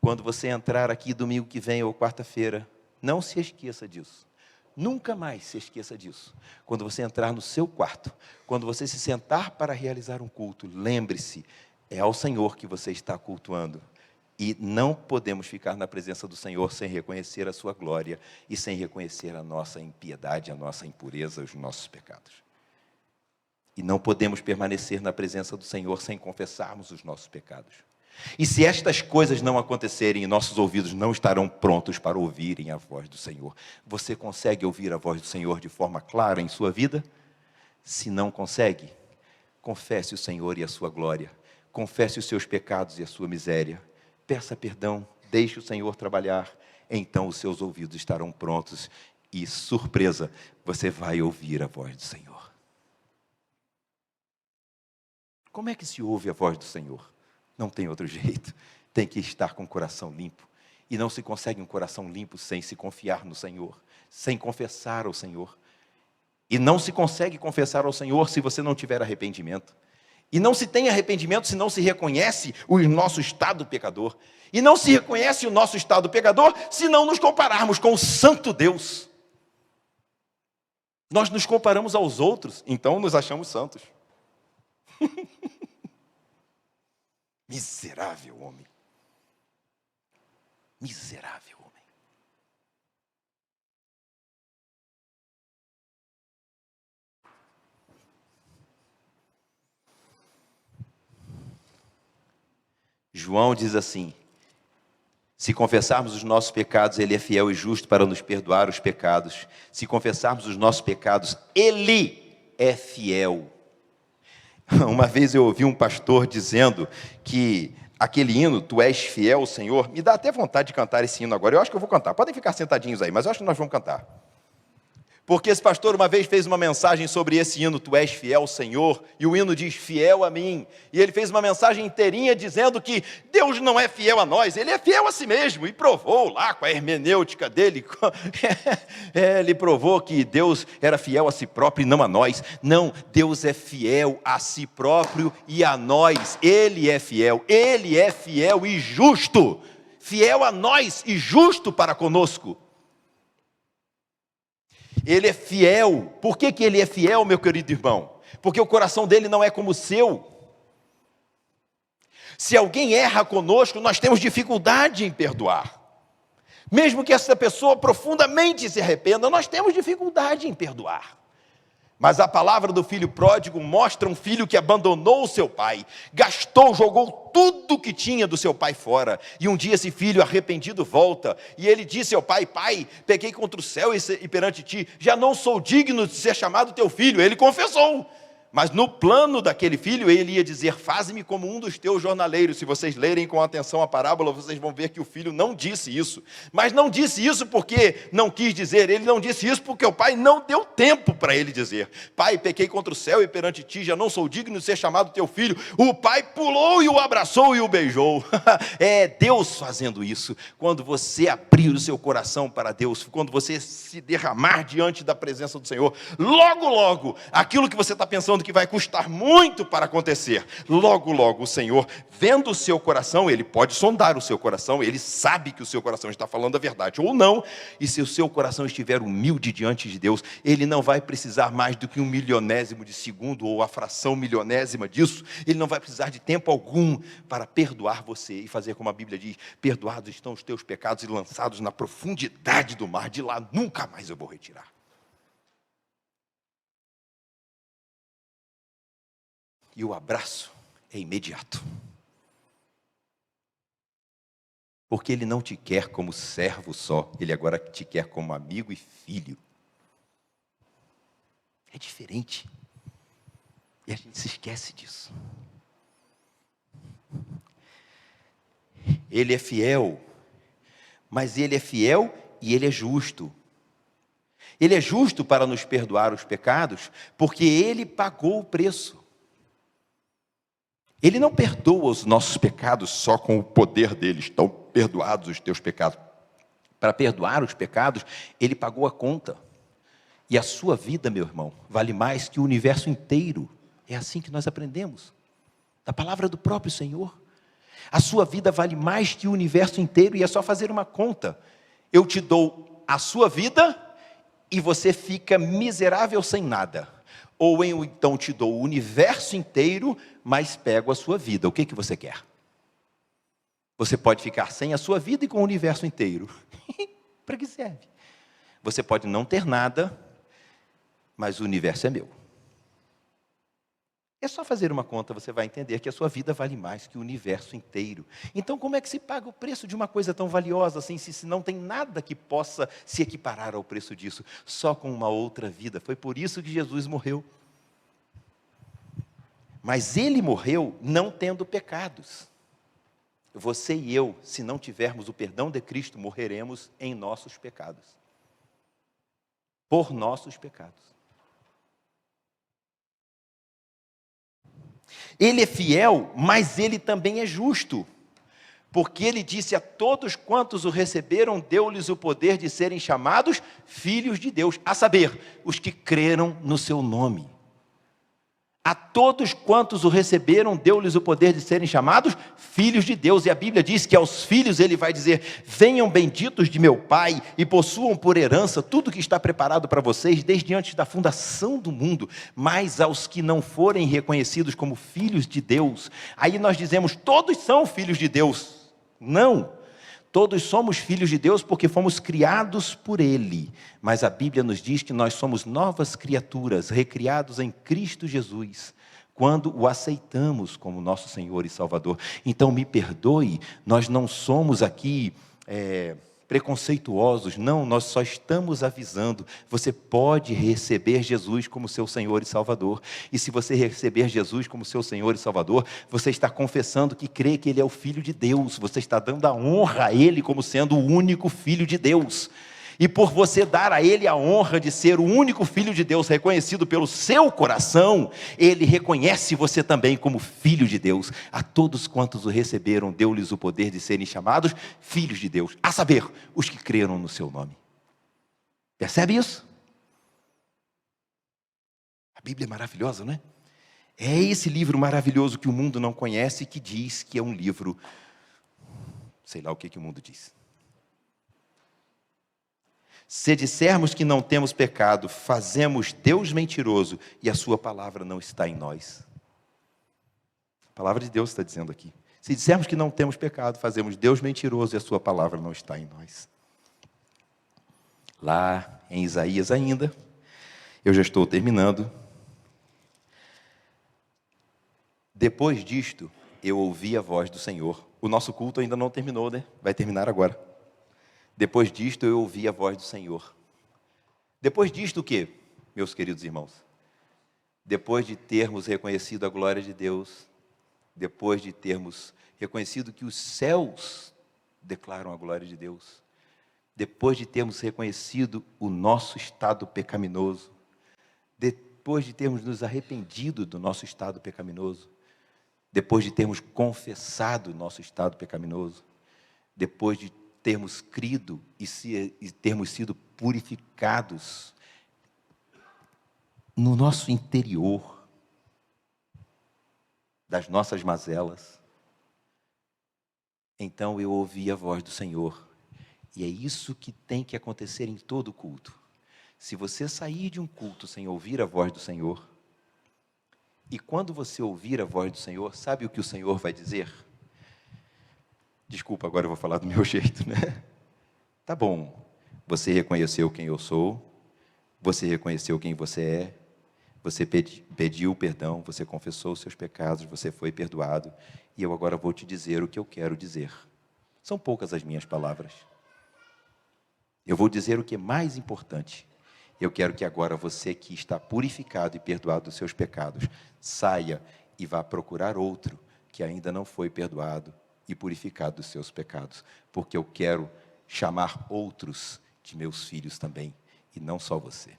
Speaker 1: Quando você entrar aqui domingo que vem ou quarta-feira, não se esqueça disso. Nunca mais se esqueça disso. Quando você entrar no seu quarto, quando você se sentar para realizar um culto, lembre-se, é ao Senhor que você está cultuando. E não podemos ficar na presença do Senhor sem reconhecer a sua glória e sem reconhecer a nossa impiedade, a nossa impureza, os nossos pecados. E não podemos permanecer na presença do Senhor sem confessarmos os nossos pecados. E se estas coisas não acontecerem e nossos ouvidos não estarão prontos para ouvirem a voz do Senhor, você consegue ouvir a voz do Senhor de forma clara em sua vida? Se não consegue, confesse o Senhor e a sua glória, confesse os seus pecados e a sua miséria, peça perdão, deixe o Senhor trabalhar, então os seus ouvidos estarão prontos e, surpresa, você vai ouvir a voz do Senhor. Como é que se ouve a voz do Senhor? Não tem outro jeito, tem que estar com o coração limpo. E não se consegue um coração limpo sem se confiar no Senhor, sem confessar ao Senhor. E não se consegue confessar ao Senhor se você não tiver arrependimento. E não se tem arrependimento se não se reconhece o nosso estado pecador. E não se reconhece o nosso estado pecador se não nos compararmos com o santo Deus. Nós nos comparamos aos outros, então nos achamos santos. Miserável homem. Miserável homem. João diz assim, se confessarmos os nossos pecados, Ele é fiel e justo para nos perdoar os pecados. Se confessarmos os nossos pecados, Ele é fiel. Uma vez eu ouvi um pastor dizendo que aquele hino, Tu és fiel, Senhor, me dá até vontade de cantar esse hino agora. Eu acho que eu vou cantar. Podem ficar sentadinhos aí, mas eu acho que nós vamos cantar. Porque esse pastor uma vez fez uma mensagem sobre esse hino, Tu és fiel, Senhor, e o hino diz, fiel a mim. E ele fez uma mensagem inteirinha dizendo que Deus não é fiel a nós, Ele é fiel a si mesmo. E provou lá com a hermenêutica dele, ele provou que Deus era fiel a si próprio e não a nós. Não, Deus é fiel a si próprio e a nós. Ele é fiel e justo. Fiel a nós e justo para conosco. Ele é fiel. Por que Ele é fiel, meu querido irmão? Porque o coração dele não é como o seu. Se alguém erra conosco, nós temos dificuldade em perdoar. Mesmo que essa pessoa profundamente se arrependa, nós temos dificuldade em perdoar. Mas a palavra do filho pródigo mostra um filho que abandonou o seu pai, gastou, jogou tudo que tinha do seu pai fora. E um dia esse filho arrependido volta, e ele disse ao pai, pai, pequei contra o céu e perante ti, já não sou digno de ser chamado teu filho. Ele confessou. Mas no plano daquele filho, ele ia dizer, faze-me como um dos teus jornaleiros. Se vocês lerem com atenção a parábola, vocês vão ver que o filho não disse isso. Mas não disse isso porque não quis dizer, ele não disse isso porque o pai não deu tempo para ele dizer. Pai, pequei contra o céu e perante ti, já não sou digno de ser chamado teu filho. O pai pulou e o abraçou e o beijou. É Deus fazendo isso. Quando você abrir o seu coração para Deus, quando você se derramar diante da presença do Senhor, logo, logo, aquilo que você está pensando
Speaker 3: falando que vai custar muito para acontecer. Logo, logo, o Senhor, vendo o seu coração, Ele pode sondar o seu coração, Ele sabe que o seu coração está falando a verdade ou não, e se o seu coração estiver humilde diante de Deus, Ele não vai precisar mais do que 1/1000º de segundo, ou a fração milionésima disso, Ele não vai precisar de tempo algum para perdoar você, e fazer como a Bíblia diz: perdoados estão os teus pecados e lançados na profundidade do mar, de lá nunca mais eu vou retirar. E o abraço é imediato. Porque Ele não te quer como servo só, Ele agora te quer como amigo e filho. É diferente. E a gente se esquece disso. Ele é fiel, mas Ele é fiel e Ele é justo. Ele é justo para nos perdoar os pecados, porque Ele pagou o preço. Ele não perdoa os nossos pecados só com o poder dele. Estão perdoados os teus pecados. Para perdoar os pecados, Ele pagou a conta. E a sua vida, meu irmão, vale mais que o universo inteiro. É assim que nós aprendemos, da palavra do próprio Senhor. A sua vida vale mais que o universo inteiro, e é só fazer uma conta. Eu te dou a sua vida e você fica miserável sem nada. Ou eu então te dou o universo inteiro, mas pego a sua vida. O que você quer? Você pode ficar sem a sua vida e com o universo inteiro. Para que serve? Você pode não ter nada, mas o universo é meu. É só fazer uma conta, você vai entender que a sua vida vale mais que o universo inteiro. Então, como é que se paga o preço de uma coisa tão valiosa assim, se não tem nada que possa se equiparar ao preço disso? Só com uma outra vida. Foi por isso que Jesus morreu. Mas Ele morreu não tendo pecados. Você e eu, se não tivermos o perdão de Cristo, morreremos em nossos pecados. Por nossos pecados. Ele é fiel, mas Ele também é justo. Porque Ele disse a todos quantos o receberam, deu-lhes o poder de serem chamados filhos de Deus. A saber, os que creram no seu nome. A todos quantos o receberam, deu-lhes o poder de serem chamados filhos de Deus. E a Bíblia diz que aos filhos Ele vai dizer: venham benditos de meu Pai e possuam por herança tudo que está preparado para vocês desde antes da fundação do mundo. Mas aos que não forem reconhecidos como filhos de Deus, aí nós dizemos: todos são filhos de Deus. Não. Todos somos filhos de Deus porque fomos criados por Ele. Mas a Bíblia nos diz que nós somos novas criaturas, recriados em Cristo Jesus, quando o aceitamos como nosso Senhor e Salvador. Então, me perdoe, nós não somos aqui preconceituosos, não, nós só estamos avisando. Você pode receber Jesus como seu Senhor e Salvador. E se você receber Jesus como seu Senhor e Salvador, você está confessando que crê que Ele é o Filho de Deus. Você está dando a honra a Ele como sendo o único Filho de Deus. E por você dar a Ele a honra de ser o único Filho de Deus reconhecido pelo seu coração, Ele reconhece você também como Filho de Deus. A todos quantos o receberam, deu-lhes o poder de serem chamados filhos de Deus. A saber, os que creram no seu nome. Percebe isso? A Bíblia é maravilhosa, não é? É esse livro maravilhoso que o mundo não conhece, que diz que é um livro, sei lá o que o mundo diz. Se dissermos que não temos pecado, fazemos Deus mentiroso e a sua palavra não está em nós. A palavra de Deus está dizendo aqui. Se dissermos que não temos pecado, fazemos Deus mentiroso e a sua palavra não está em nós. Lá em Isaías ainda, eu já estou terminando. Depois disto, eu ouvi a voz do Senhor. O nosso culto ainda não terminou, né? Vai terminar agora. Depois disto, eu ouvi a voz do Senhor. Depois disto o quê, meus queridos irmãos? Depois de termos reconhecido a glória de Deus, depois de termos reconhecido que os céus declaram a glória de Deus, depois de termos reconhecido o nosso estado pecaminoso, depois de termos nos arrependido do nosso estado pecaminoso, depois de termos confessado o nosso estado pecaminoso, depois de termos crido e termos sido purificados no nosso interior, das nossas mazelas. Então eu ouvi a voz do Senhor. E é isso que tem que acontecer em todo culto. Se você sair de um culto sem ouvir a voz do Senhor, e quando você ouvir a voz do Senhor, sabe o que o Senhor vai dizer? Desculpa, agora eu vou falar do meu jeito, né? Tá bom, você reconheceu quem eu sou, você reconheceu quem você é, você pediu perdão, você confessou os seus pecados, você foi perdoado, e eu agora vou te dizer o que eu quero dizer. São poucas as minhas palavras. Eu vou dizer o que é mais importante. Eu quero que agora você que está purificado e perdoado dos seus pecados, saia e vá procurar outro que ainda não foi perdoado e purificado dos seus pecados, porque eu quero chamar outros de meus filhos também, e não só você.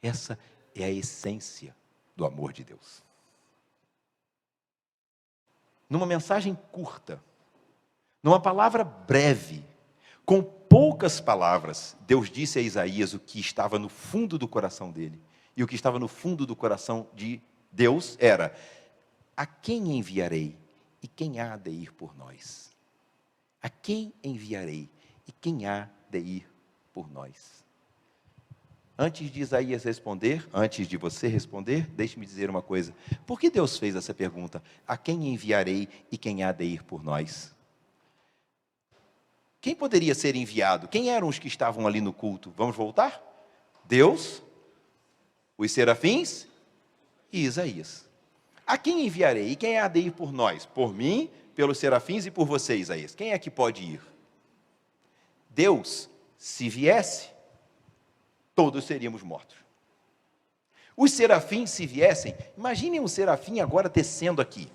Speaker 3: Essa é a essência do amor de Deus. Numa mensagem curta, numa palavra breve, com poucas palavras, Deus disse a Isaías o que estava no fundo do coração dele. E o que estava no fundo do coração de Deus era: a quem enviarei e quem há de ir por nós? A quem enviarei e quem há de ir por nós? Antes de Isaías responder, antes de você responder, deixe-me dizer uma coisa. Por que Deus fez essa pergunta? A quem enviarei e quem há de ir por nós? Quem poderia ser enviado? Quem eram os que estavam ali no culto? Vamos voltar? Deus, os serafins e Isaías. A quem enviarei e quem há de ir por nós? Por mim, pelos serafins e por você, Isaías. Quem é que pode ir? Deus, se viesse, todos seríamos mortos. Os serafins, se viessem, imaginem um serafim agora descendo aqui.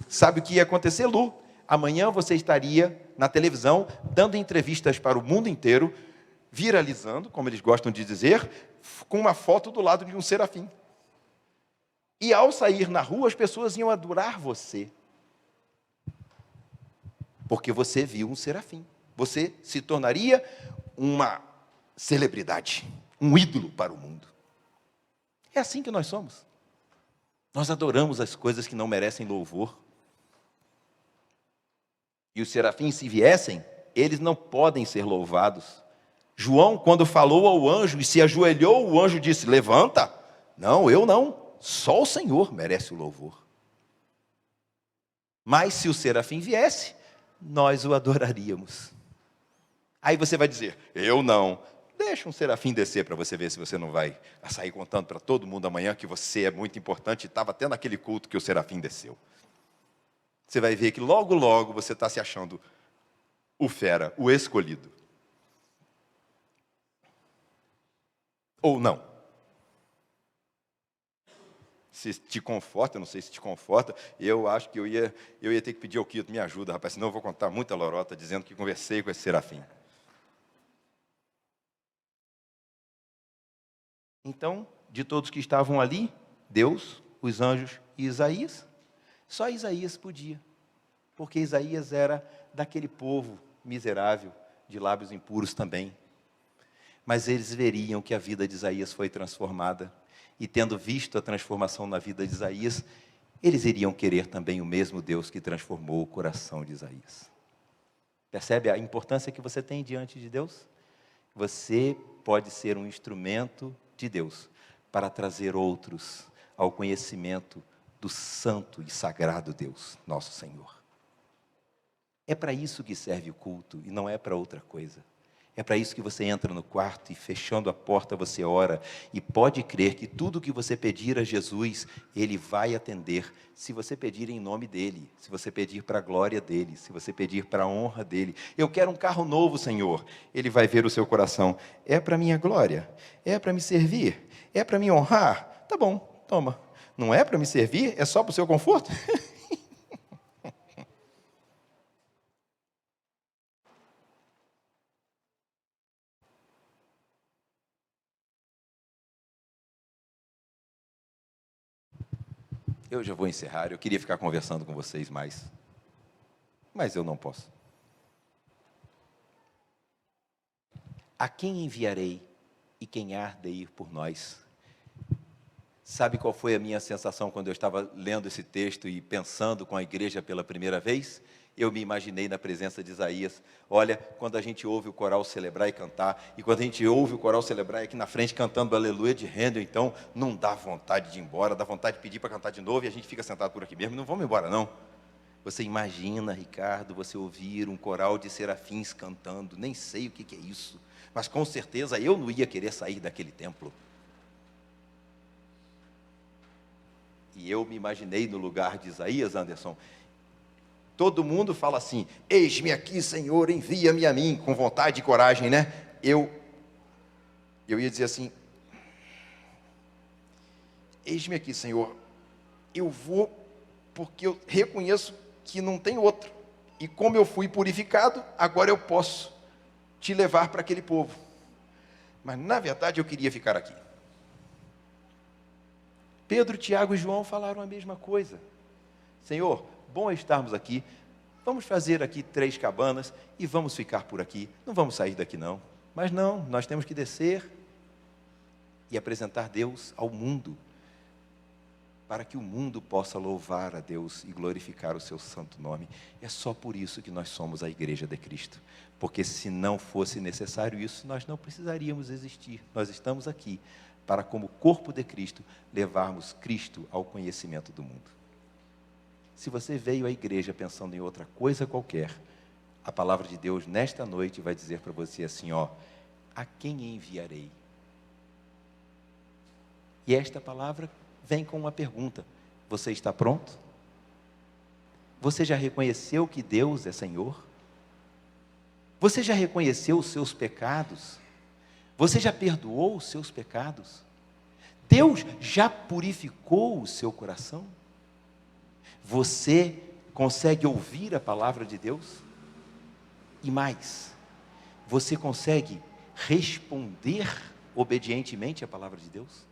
Speaker 3: Sabe o que ia acontecer, Lu? Amanhã você estaria na televisão, dando entrevistas para o mundo inteiro, viralizando, como eles gostam de dizer, com uma foto do lado de um serafim. E ao sair na rua, as pessoas iam adorar você. Porque você viu um serafim. Você se tornaria uma celebridade, um ídolo para o mundo. É assim que nós somos. Nós adoramos as coisas que não merecem louvor. E os serafins, se viessem, eles não podem ser louvados. João, quando falou ao anjo e se ajoelhou, o anjo disse: levanta. Não, eu não. Só o Senhor merece o louvor. Mas se o serafim viesse, nós o adoraríamos. Aí você vai dizer: eu não. Deixa um serafim descer para você ver se você não vai sair contando para todo mundo amanhã que você é muito importante e estava até naquele culto que o serafim desceu. Você vai ver que logo, logo você está se achando o fera, o escolhido. Ou não. Se te conforta, eu não sei se te conforta, eu acho que eu ia ter que pedir ao Quito, me ajuda, rapaz, senão eu vou contar muita lorota dizendo que conversei com esse serafim. Então, de todos que estavam ali, Deus, os anjos e Isaías, só Isaías podia, porque Isaías era daquele povo miserável, de lábios impuros também. Mas eles veriam que a vida de Isaías foi transformada, e tendo visto a transformação na vida de Isaías, eles iriam querer também o mesmo Deus que transformou o coração de Isaías. Percebe a importância que você tem diante de Deus? Você pode ser um instrumento de Deus para trazer outros ao conhecimento do santo e sagrado Deus, nosso Senhor. É para isso que serve o culto e não é para outra coisa. É para isso que você entra no quarto e, fechando a porta, você ora. E pode crer que tudo que você pedir a Jesus, Ele vai atender. Se você pedir em nome dEle, se você pedir para a glória dEle, se você pedir para a honra dEle. Eu quero um carro novo, Senhor. Ele vai ver o seu coração. É para a minha glória? É para me servir? É para me honrar? Tá bom, toma. Não é para me servir? É só para o seu conforto? Eu já vou encerrar, eu queria ficar conversando com vocês mais, mas eu não posso. A quem enviarei e quem há de ir por nós? Sabe qual foi a minha sensação quando eu estava lendo esse texto e pensando com a igreja pela primeira vez? Eu me imaginei na presença de Isaías. Olha, quando a gente ouve o coral celebrar e cantar, e quando a gente ouve o coral celebrar aqui na frente cantando Aleluia de Handel, então não dá vontade de ir embora, dá vontade de pedir para cantar de novo e a gente fica sentado por aqui mesmo, não vamos embora não. Você imagina, Ricardo, você ouvir um coral de serafins cantando, nem sei o que é isso, mas com certeza eu não ia querer sair daquele templo. E eu me imaginei no lugar de Isaías, Anderson. Todo mundo fala assim, eis-me aqui, Senhor, envia-me a mim, com vontade e coragem, né? Eu ia dizer assim, eis-me aqui, Senhor, eu vou porque eu reconheço que não tem outro. E como eu fui purificado, agora eu posso te levar para aquele povo. Mas, na verdade, eu queria ficar aqui. Pedro, Tiago e João falaram a mesma coisa. Senhor, bom é estarmos aqui, vamos fazer aqui 3 cabanas e vamos ficar por aqui, não vamos sair daqui não. Mas não, nós temos que descer e apresentar Deus ao mundo, para que o mundo possa louvar a Deus e glorificar o seu santo nome. É só por isso que nós somos a Igreja de Cristo, porque se não fosse necessário isso, nós não precisaríamos existir. Nós estamos aqui para, como corpo de Cristo, levarmos Cristo ao conhecimento do mundo. Se você veio à igreja pensando em outra coisa qualquer, a palavra de Deus nesta noite vai dizer para você assim, ó, a quem enviarei? E esta palavra vem com uma pergunta, você está pronto? Você já reconheceu que Deus é Senhor? Você já reconheceu os seus pecados? Você já perdoou os seus pecados? Deus já purificou o seu coração? Você consegue ouvir a palavra de Deus? E mais, você consegue responder obedientemente à palavra de Deus?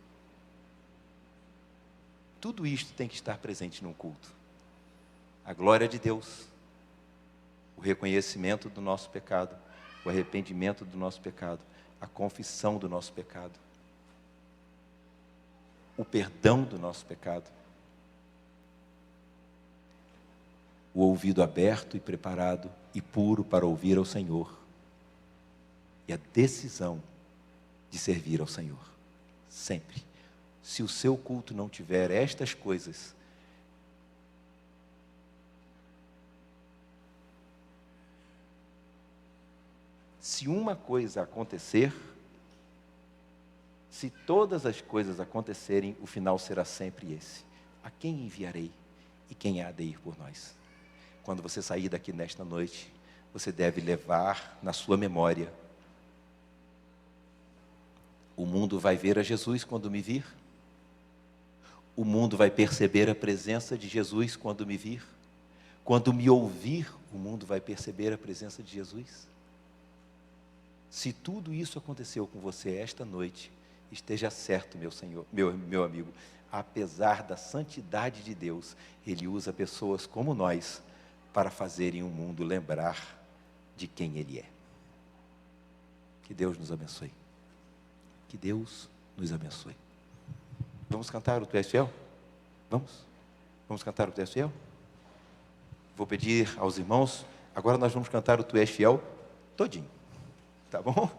Speaker 3: Tudo isto tem que estar presente num culto. A glória de Deus, o reconhecimento do nosso pecado, o arrependimento do nosso pecado, a confissão do nosso pecado, o perdão do nosso pecado, o ouvido aberto e preparado e puro para ouvir ao Senhor, e a decisão de servir ao Senhor, sempre. Se o seu culto não tiver estas coisas, se uma coisa acontecer, se todas as coisas acontecerem, o final será sempre esse: a quem enviarei e quem há de ir por nós? Quando você sair daqui nesta noite, você deve levar na sua memória: o mundo vai ver a Jesus quando me vir? O mundo vai perceber a presença de Jesus quando me vir? Quando me ouvir, o mundo vai perceber a presença de Jesus? Se tudo isso aconteceu com você esta noite, esteja certo, meu Senhor, meu amigo, apesar da santidade de Deus, Ele usa pessoas como nós para fazerem o mundo lembrar de quem Ele é. Que Deus nos abençoe. Que Deus nos abençoe. Vamos cantar o Tu És Fiel? Vamos? Vamos cantar o Tu És Fiel? Vou pedir aos irmãos, agora nós vamos cantar o Tu És Fiel todinho, tá bom?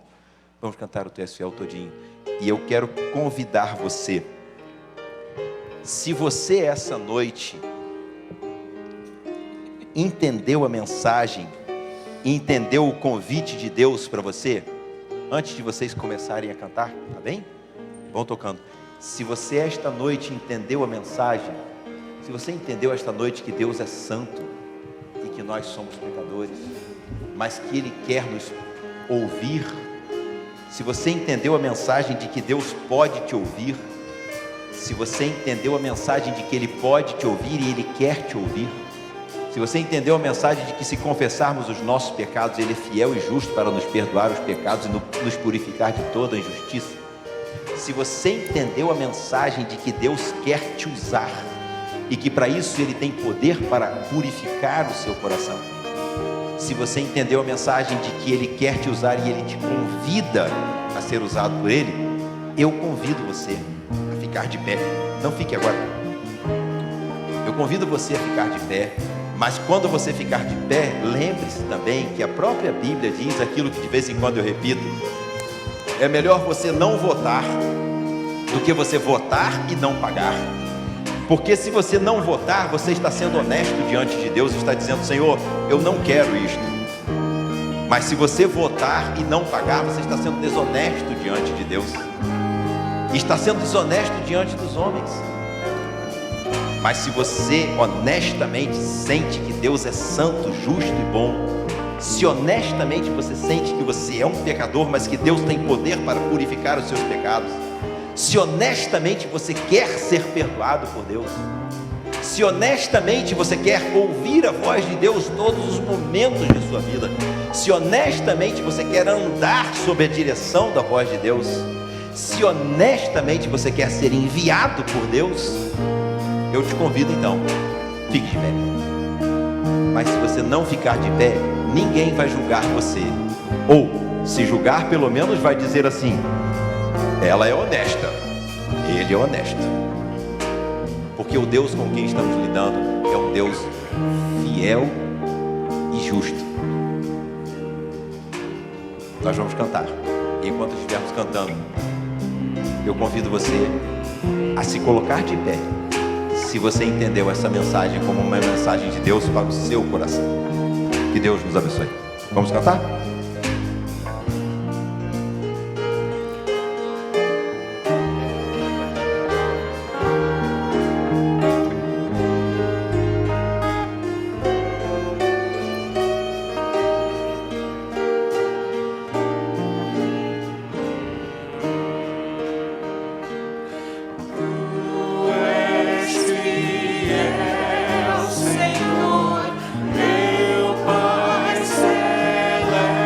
Speaker 3: Vamos cantar o Tu És Fiel todinho. E eu quero convidar você, se você essa noite entendeu a mensagem, entendeu o convite de Deus para você, antes de vocês começarem a cantar, tá bem? Vão tocando. Se você esta noite entendeu a mensagem, se você entendeu esta noite que Deus é santo e que nós somos pecadores, mas que Ele quer nos ouvir, se você entendeu a mensagem de que Deus pode te ouvir, se você entendeu a mensagem de que Ele pode te ouvir e Ele quer te ouvir, se você entendeu a mensagem de que se confessarmos os nossos pecados, Ele é fiel e justo para nos perdoar os pecados e nos purificar de toda a injustiça, se você entendeu a mensagem de que Deus quer te usar e que para isso Ele tem poder para purificar o seu coração, se você entendeu a mensagem de que Ele quer te usar e Ele te convida a ser usado por Ele, eu convido você a ficar ficar de pé. Não fique agora. Eu convido você a ficar de pé. Mas quando você ficar de pé, lembre-se também que a própria Bíblia diz aquilo que de vez em quando eu repito: é melhor você não votar do que você votar e não pagar. Porque se você não votar, você está sendo honesto diante de Deus, está dizendo: Senhor, eu não quero isto. Mas se você votar e não pagar, você está sendo desonesto diante de Deus, está sendo desonesto diante dos homens. Mas se você honestamente sente que Deus é santo, justo e bom, se honestamente você sente que você é um pecador, mas que Deus tem poder para purificar os seus pecados, se honestamente você quer ser perdoado por Deus, se honestamente você quer ouvir a voz de Deus todos os momentos de sua vida, se honestamente você quer andar sob a direção da voz de Deus, se honestamente você quer ser enviado por Deus, eu te convido então, fique de pé. Mas se você não ficar de pé, ninguém vai julgar você. Ou, se julgar, pelo menos vai dizer assim: ela é honesta, ele é honesto. Porque o Deus com quem estamos lidando é um Deus fiel e justo. Nós vamos cantar. E enquanto estivermos cantando, eu convido você a se colocar de pé, se você entendeu essa mensagem como uma mensagem de Deus para o seu coração. Que Deus nos abençoe. Vamos cantar?
Speaker 2: Senhor, meu Pai celeste.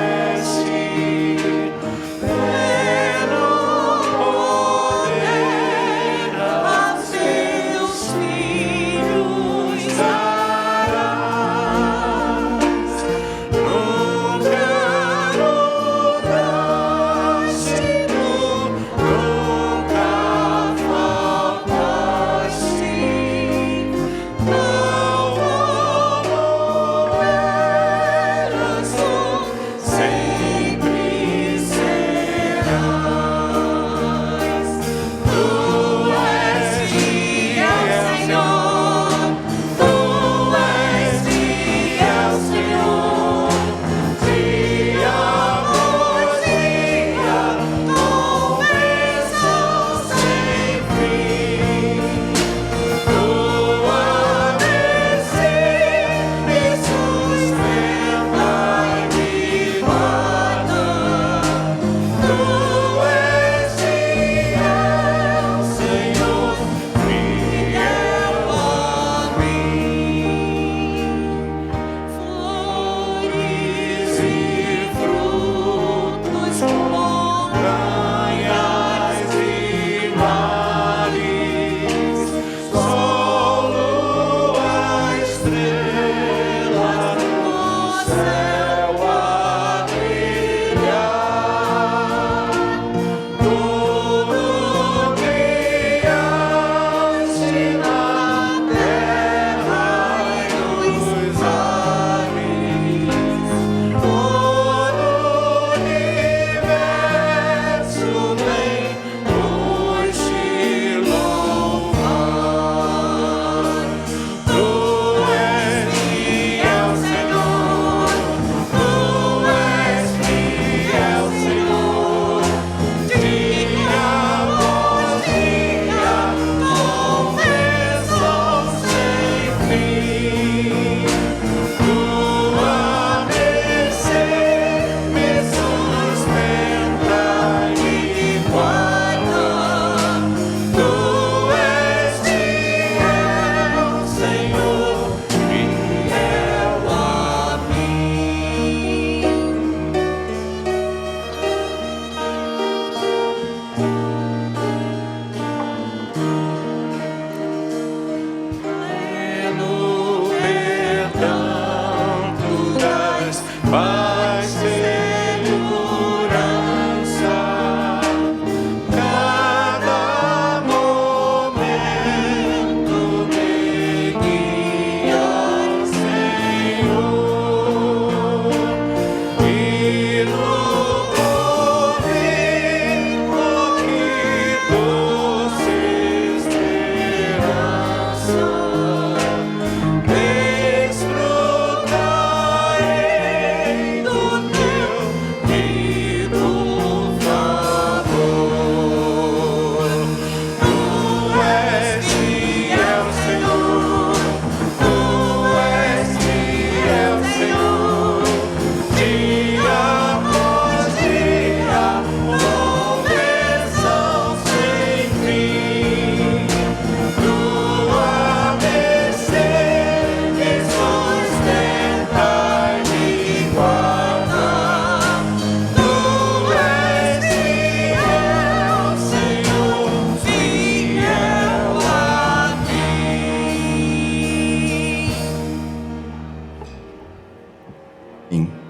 Speaker 1: Em